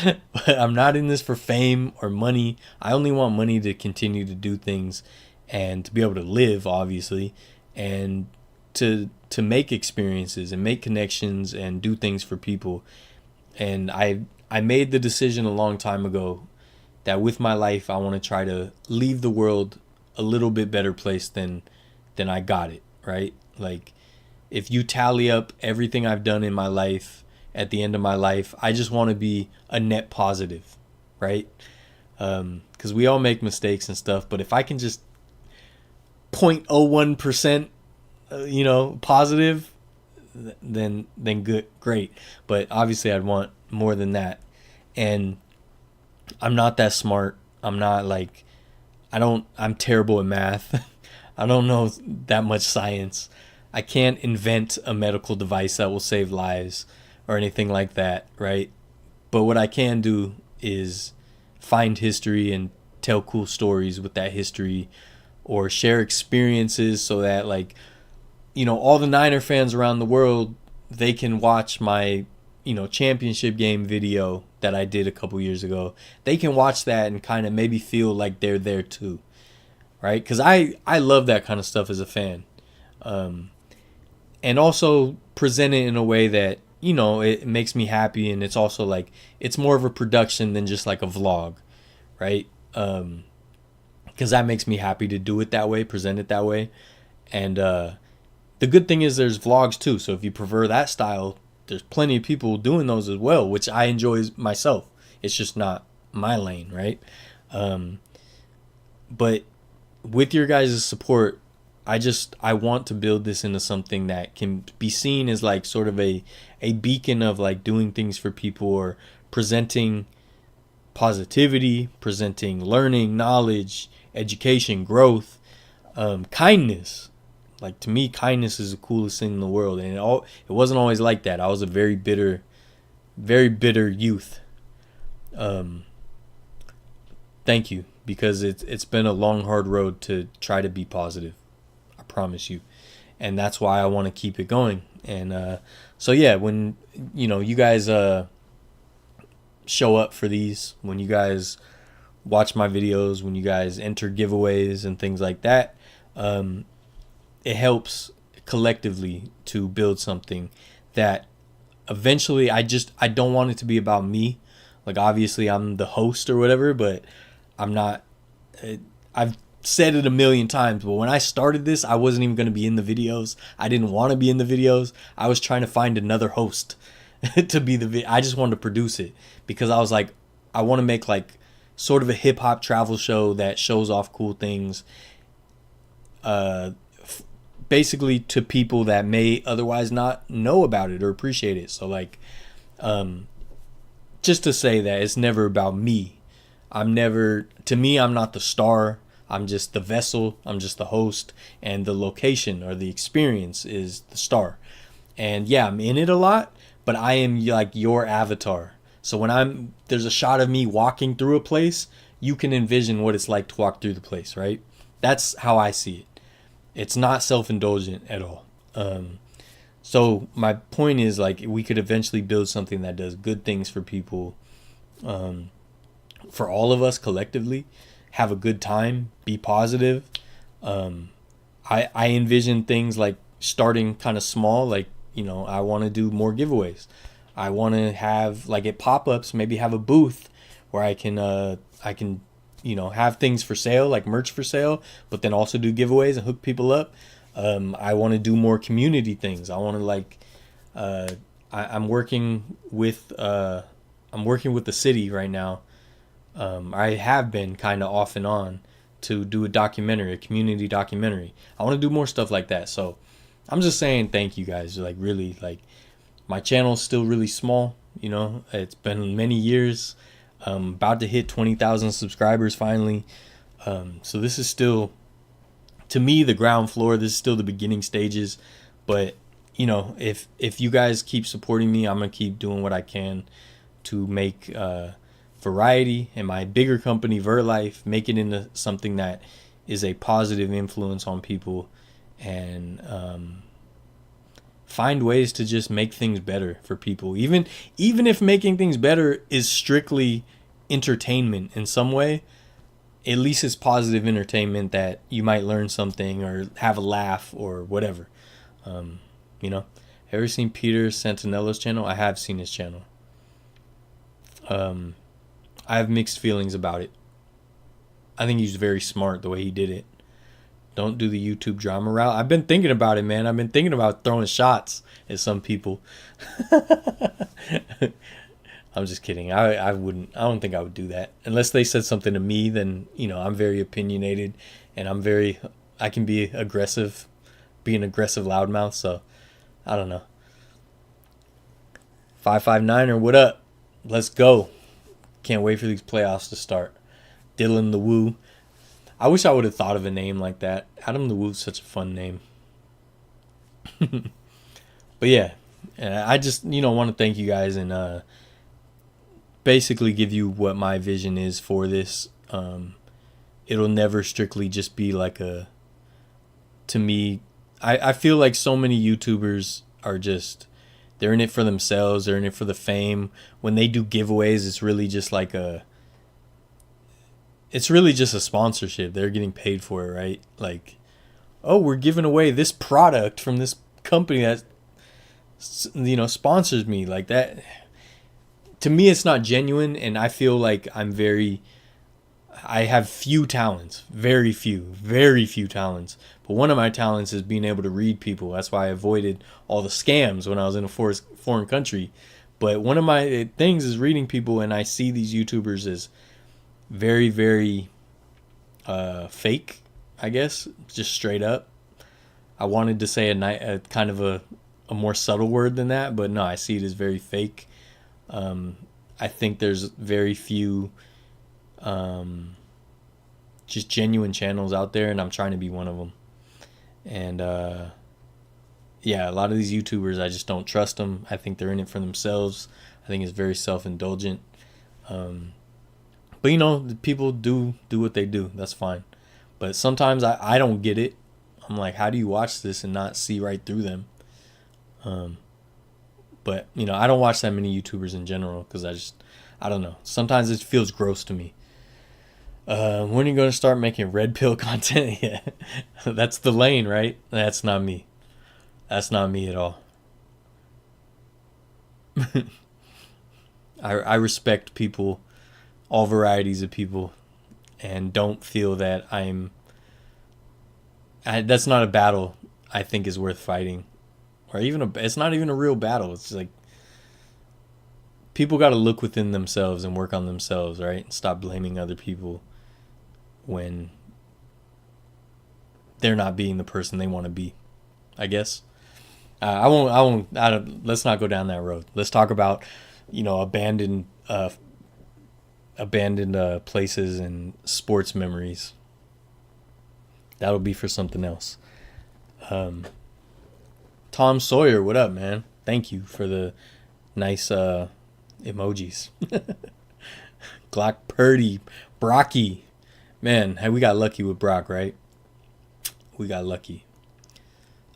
But I'm not in this for fame or money. I only want money to continue to do things and to be able to live, obviously, and to make experiences and make connections and do things for people. And I made the decision a long time ago that with my life, I want to try to leave the world a little bit better place than I got it, right? Like if you tally up everything I've done in my life at the end of my life, I just want to be a net positive, right? Because we all make mistakes and stuff, but if I can just 0.01%, you know, positive, then good, great. But obviously I'd want more than that. And I'm not that smart. I'm not like, I'm terrible at math. I don't know that much science. I can't invent a medical device that will save lives or anything like that, right? But what I can do is find history and tell cool stories with that history, or share experiences so that, like, you know, all the Niner fans around the world, they can watch my championship game video that I did a couple years ago, they can watch that and kind of maybe feel like they're there too, right? Because I love that kind of stuff as a fan, and also present it in a way that it makes me happy, and it's also like it's more of a production than just like a vlog, right? Because that makes me happy to do it that way, present it that way, and the good thing is there's vlogs too. So if you prefer that style, there's plenty of people doing those as well, which I enjoy myself. It's just not my lane, right? But with your guys' support, I want to build this into something that can be seen as like sort of a beacon of like doing things for people, or presenting positivity, presenting learning, knowledge, education, growth, kindness. Like, to me, kindness is the coolest thing in the world, and it wasn't always like that. I was a very bitter youth. Thank you, because it's been a long, hard road to try to be positive. I promise you, and that's why I want to keep it going. And so yeah, when you guys show up for these, when you guys watch my videos, when you guys enter giveaways and things like that, it helps collectively to build something that eventually I don't want it to be about me. Like, obviously I'm the host or whatever, but I'm not. I've said it a million times, but when I started this, I wasn't even going to be in the videos. I didn't want to be in the videos. I was trying to find another host to be I just wanted to produce it, because I was like, I want to make like sort of a hip hop travel show that shows off cool things, basically to people that may otherwise not know about it or appreciate it. So like, just to say that it's never about me. I'm not the star. I'm just the vessel. I'm just the host, and the location or the experience is the star. And yeah, I'm in it a lot, but I am like your avatar. So when there's a shot of me walking through a place, you can envision what it's like to walk through the place, right? That's how I see it. It's not self-indulgent at all. So my point is, like, we could eventually build something that does good things for people, for all of us collectively, have a good time, be positive. I envision things like starting kind of small, like, I want to do more giveaways. I want to have, like, at pop-ups, maybe have a booth where I can have things for sale, like merch for sale, but then also do giveaways and hook people up. I want to do more community things. I want to, like, I'm working with the city right now. I have been kind of off and on to do a community documentary. I want to do more stuff like that. So I'm just saying thank you guys. Like, really, like, my channel is still really small. It's been many years. About to hit 20,000 subscribers finally. So this is still, to me, the ground floor. This is still the beginning stages. But, if you guys keep supporting me, I'm going to keep doing what I can to make variety and my bigger company, Vertlife, make it into something that is a positive influence on people, and find ways to just make things better for people. Even if making things better is strictly entertainment in some way, at least it's positive entertainment that you might learn something or have a laugh or whatever. Ever seen Peter Santinello's channel? I have seen his channel. I have mixed feelings about it. I think he's very smart the way he did it. Don't do the YouTube drama route. I've been thinking about it, man. I've been thinking about throwing shots at some people. I'm just kidding. I wouldn't. I don't think I would do that unless they said something to me. Then I'm very opinionated, and I can be aggressive, be an aggressive loudmouth. So I don't know. 559er, what up? Let's go. Can't wait for these playoffs to start. Dylan the Woo. I wish I would have thought of a name like that. Adam the Woo's such a fun name. But yeah, I just want to thank you guys, and basically give you what my vision is for this. It'll never strictly just be like to me, I feel like so many YouTubers are just, they're in it for themselves. They're in it for the fame. When they do giveaways, it's really just a sponsorship. They're getting paid for it, right? Like, oh, we're giving away this product from this company that, you know, sponsors me. Like that, to me, it's not genuine, and I feel like I have few talents, very few talents. But one of my talents is being able to read people. That's why I avoided all the scams when I was in a foreign country. But one of my things is reading people, and I see these YouTubers as very, very fake, I guess, just straight up. I wanted to say a kind of a more subtle word than that, but no, I see it as very fake. I think there's very few just genuine channels out there, and I'm trying to be one of them. And yeah, a lot of these YouTubers, I just don't trust them. I think they're in it for themselves. I think it's very self-indulgent. But you know, people do what they do. That's fine. But sometimes I don't get it. I'm like, how do you watch this and not see right through them? But you know, I don't watch that many YouTubers in general because I don't know. Sometimes it feels gross to me. When are you going to start making red pill content? Yeah, that's the lane, right? That's not me. That's not me at all. I respect people, all varieties of people, and don't feel that that's not a battle I think is worth fighting, or even it's not even a real battle. It's like people got to look within themselves and work on themselves, right? And stop blaming other people when they're not being the person they want to be, I guess. Let's not go down that road. Let's talk about, you know, abandoned places and sports memories. That'll be for something else. Tom Sawyer, what up, man? Thank you for the nice emojis. Glock Purdy, Brocky. Man, hey, we got lucky with Brock, right? We got lucky.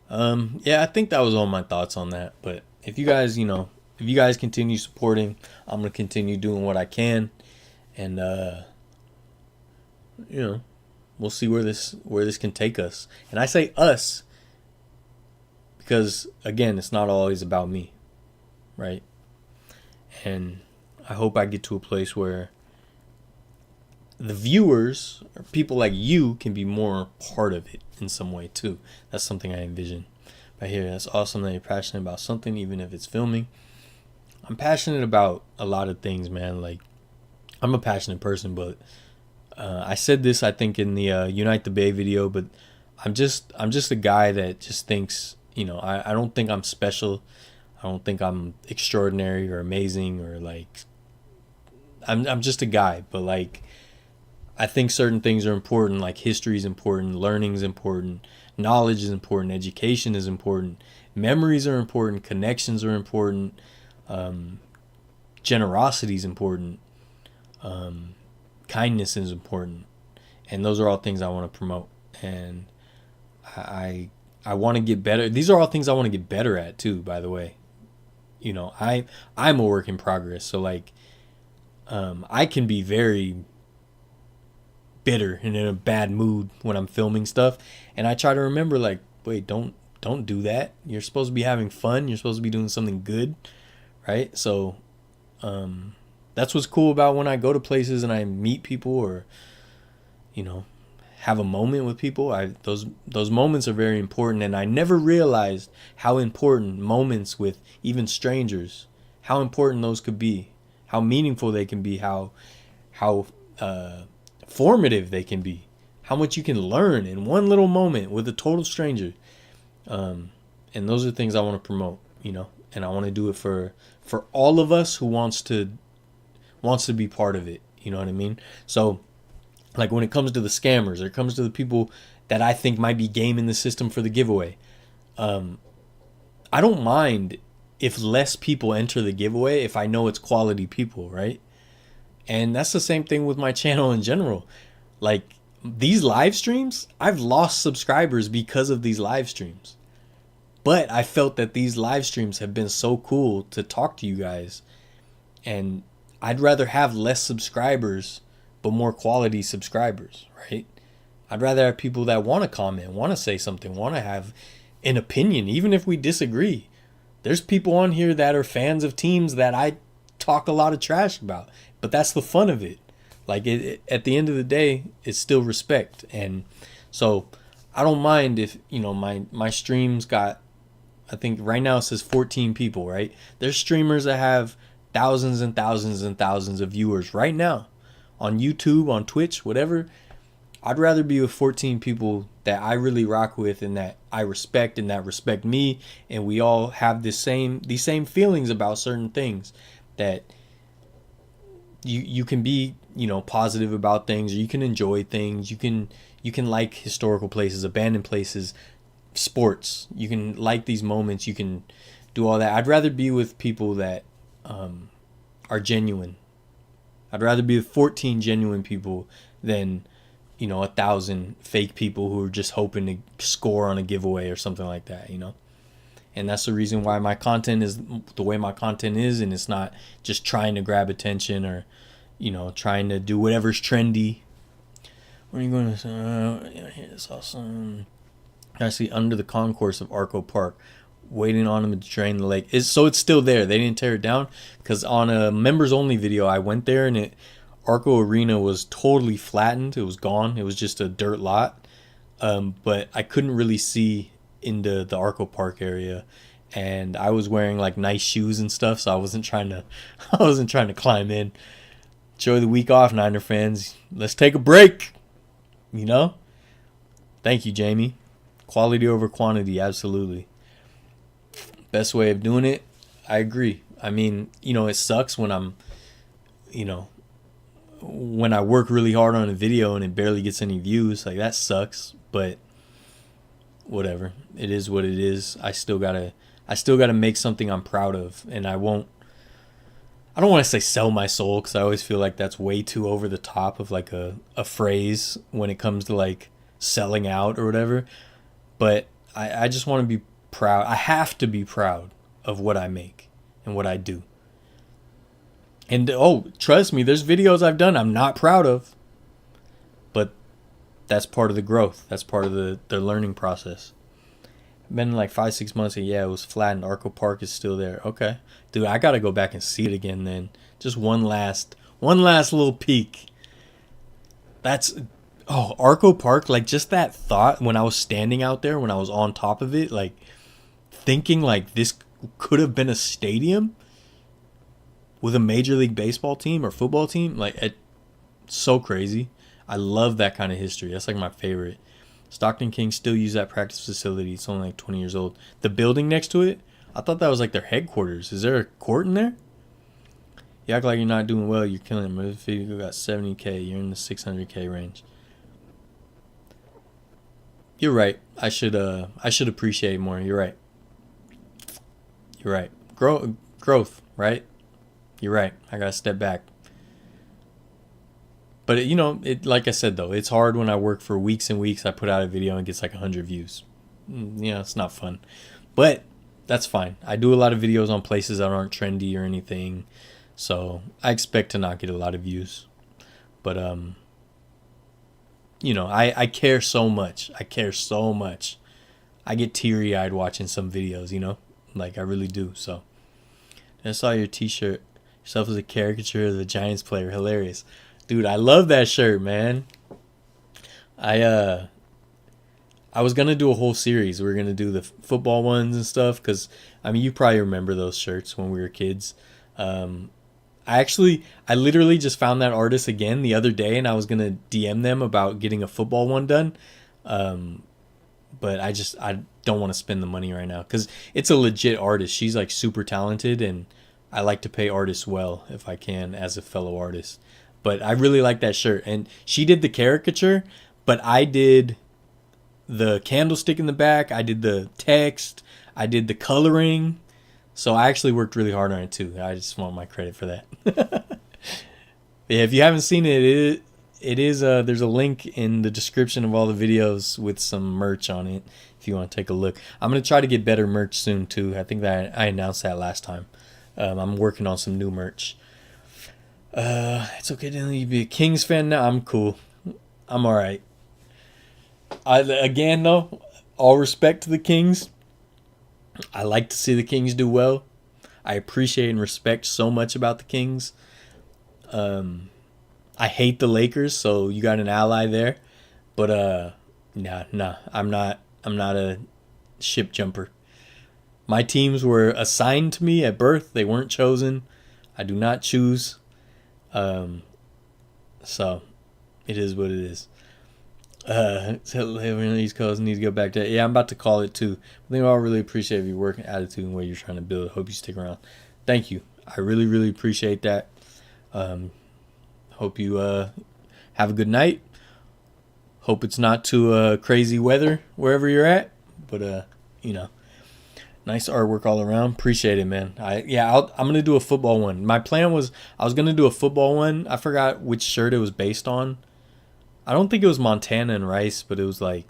Yeah, I think that was all my thoughts on that. But if you guys, if you guys continue supporting, I'm gonna continue doing what I can, and we'll see where this can take us. And I say us because again, it's not always about me, right? And I hope I get to a place where the viewers or people like you can be more part of it in some way too. That's something I envision. But here, that's awesome that you're passionate about something, even if it's filming. I'm passionate about a lot of things, man. Like, I'm a passionate person, but I said this, I think, in the Unite the Bay video, but I'm just a guy that just thinks, I don't think I'm special. I don't think I'm extraordinary or amazing or like, I'm just a guy, but like, I think certain things are important, like history is important, learning is important, knowledge is important, education is important, memories are important, connections are important, generosity is important, kindness is important, and those are all things I want to promote. And I want to get better. These are all things I want to get better at too, by the way. I'm a work in progress, so like I can be very bitter and in a bad mood when I'm filming stuff, and I try to remember, like, wait, don't do that. You're supposed to be having fun. You're supposed to be doing something good, right? So that's what's cool about when I go to places and I meet people or have a moment with people. Those moments are very important, and I never realized how important moments with even strangers, how important those could be, how meaningful they can be, how formative they can be, how much you can learn in one little moment with a total stranger. And those are things I want to promote, and I want to do it for all of us who wants to be part of it. You know what I mean? So like when it comes to the scammers, or it comes to the people that I think might be gaming the system for the giveaway, I don't mind if less people enter the giveaway if I know it's quality people, right? And that's the same thing with my channel in general. Like these live streams, I've lost subscribers because of these live streams. But I felt that these live streams have been so cool to talk to you guys. And I'd rather have less subscribers, but more quality subscribers, right? I'd rather have people that want to comment, want to say something, want to have an opinion, even if we disagree. There's people on here that are fans of teams that I talk a lot of trash about, but that's the fun of it. Like, at the end of the day, it's still respect. And so I don't mind if, my streams got, I think right now it says 14 people, right? There's streamers that have thousands and thousands and thousands of viewers right now on YouTube, on Twitch, whatever. I'd rather be with 14 people that I really rock with and that I respect and that respect me, and we all have these same feelings about certain things, that you can be, positive about things, or you can enjoy things, you can like historical places, abandoned places, sports, you can like these moments, you can do all that. I'd rather be with people that are genuine. I'd rather be with 14 genuine people than 1,000 fake people who are just hoping to score on a giveaway or something like that, And that's the reason why my content is the way my content is, and it's not just trying to grab attention or, trying to do whatever's trendy. What are you going to say? It's awesome. Actually, under the concourse of Arco Park, waiting on them to drain the lake. So it's still there. They didn't tear it down, because on a members only video, I went there and Arco Arena was totally flattened. It was gone. It was just a dirt lot. But I couldn't really see into the Arco Park area, and I was wearing like nice shoes and stuff, so I wasn't trying to climb in. Enjoy the week off, Niner fans. Let's take a break. Thank you, Jamie. Quality over quantity, absolutely. Best way of doing it. I agree. I mean, it sucks when I'm, when I work really hard on a video and it barely gets any views. Like, that sucks, but whatever. It is what it is. I still gotta make something I'm proud of, and I don't want to say sell my soul, because I always feel like that's way too over the top of like a phrase when it comes to like selling out or whatever. But I just want to be proud. I have to be proud of what I make and what I do. And trust me, there's videos I've done I'm not proud of, but that's part of the growth. That's part of the learning process. Been like 5-6 months, and yeah, it was flat, and Arco Park is still there. Okay, dude, I gotta go back and see it again then. Just one last little peek. Arco Park, like, just that thought when I was standing out there, when I was on top of it, like thinking like this could have been a stadium with a Major League Baseball team or football team. Like, it's so crazy. I love that kind of history. That's like my favorite. Stockton Kings still use that practice facility. It's only like 20 years old. The building next to it, I thought that was like their headquarters. Is there a court in there? You act like you're not doing well. You're killing it. If you got 70K, you're in the 600K range. You're right. I should appreciate more. You're right. Growth, right? You're right. I gotta step back. But like I said though, it's hard when I work for weeks and weeks. I put out a video and it gets like 100 views. It's not fun, but that's fine. I do a lot of videos on places that aren't trendy or anything, so I expect to not get a lot of views. But I care so much. I get teary-eyed watching some videos. Like, I really do. So I saw your t-shirt. Yourself as a caricature of the Giants player. Hilarious. Dude, I love that shirt, man. I was going to do a whole series. We were going to do the football ones and stuff, because, you probably remember those shirts when we were kids. I literally just found that artist again the other day, and I was going to DM them about getting a football one done. But I don't want to spend the money right now, because it's a legit artist. She's like super talented, and I like to pay artists well if I can as a fellow artist. But I really like that shirt. And she did the caricature, but I did the candlestick in the back. I did the text. I did the coloring. So I actually worked really hard on it too. I just want my credit for that. Yeah, if you haven't seen it, it is there's a link in the description of all the videos with some merch on it. If if you want to take a look. I'm going to try to get better merch soon, too. I think that I announced that last time. I'm working on some new merch. It's okay to be a Kings fan now. I'm cool. I'm all right. Again, though, all respect to the Kings. I like to see the Kings do well. I appreciate and respect so much about the Kings. I hate the Lakers, so you got an ally there. But nah, I'm not a ship jumper. My teams were assigned to me at birth. They weren't chosen. I do not choose. So it is what it is. East Coast need to go back to. Yeah, I'm about to call it too. I think I all really appreciate your work and attitude and what you're trying to build. Hope you stick around. Thank you. I really, really appreciate that. Hope you have a good night. Hope it's not too crazy weather wherever you're at. But nice artwork all around. Appreciate it, man. I'm gonna do a football one. My plan was I was gonna do a football one. I forgot which shirt it was based on. I don't think it was Montana and Rice, but it was like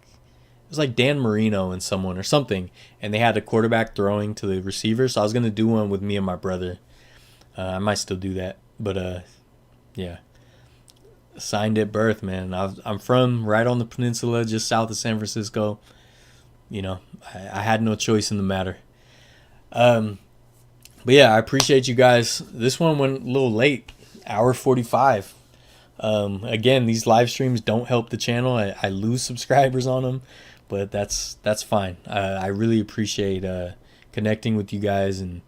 Dan Marino and someone or something, and they had a quarterback throwing to the receiver. So I was gonna do one with me and my brother. I might still do that, but yeah. Signed at birth, man. I'm from right on the peninsula, just south of San Francisco. I had no choice in the matter. But yeah, I appreciate you guys. This one went a little late, hour 45. Again, these live streams don't help the channel. I lose subscribers on them, but that's fine. I really appreciate connecting with you guys, and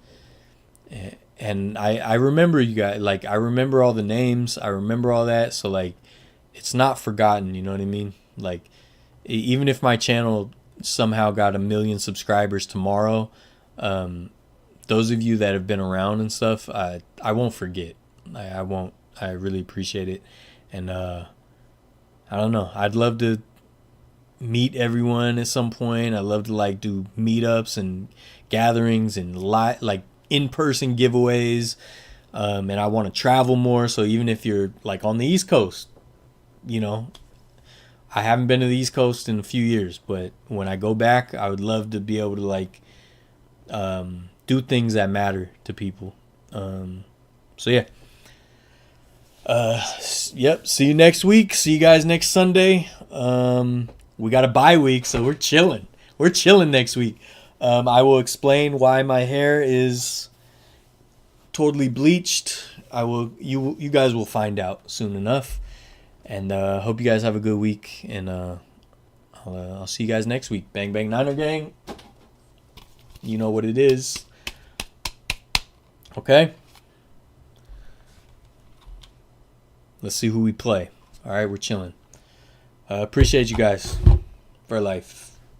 I remember you guys. Like, I remember all the names. I remember all that. So like, it's not forgotten. You know what I mean? Like, even if my channel somehow got 1 million subscribers tomorrow, those of you that have been around and stuff, I won't forget. I won't. I really appreciate it. And I don't know. I'd love to meet everyone at some point. I'd love to like do meetups and gatherings and like in-person giveaways. And I want to travel more. So even if you're like on the East Coast, I haven't been to the East Coast in a few years, but when I go back, I would love to be able to like do things that matter to people. So yeah. Yep. See you next week. See you guys next Sunday. We got a bye week, so we're chilling. We're chilling next week. I will explain why my hair is totally bleached. You guys will find out soon enough. And hope you guys have a good week. And I'll see you guys next week. Bang bang Niner gang. You know what it is. Okay. Let's see who we play. All right, we're chilling. Appreciate you guys. Vertlife.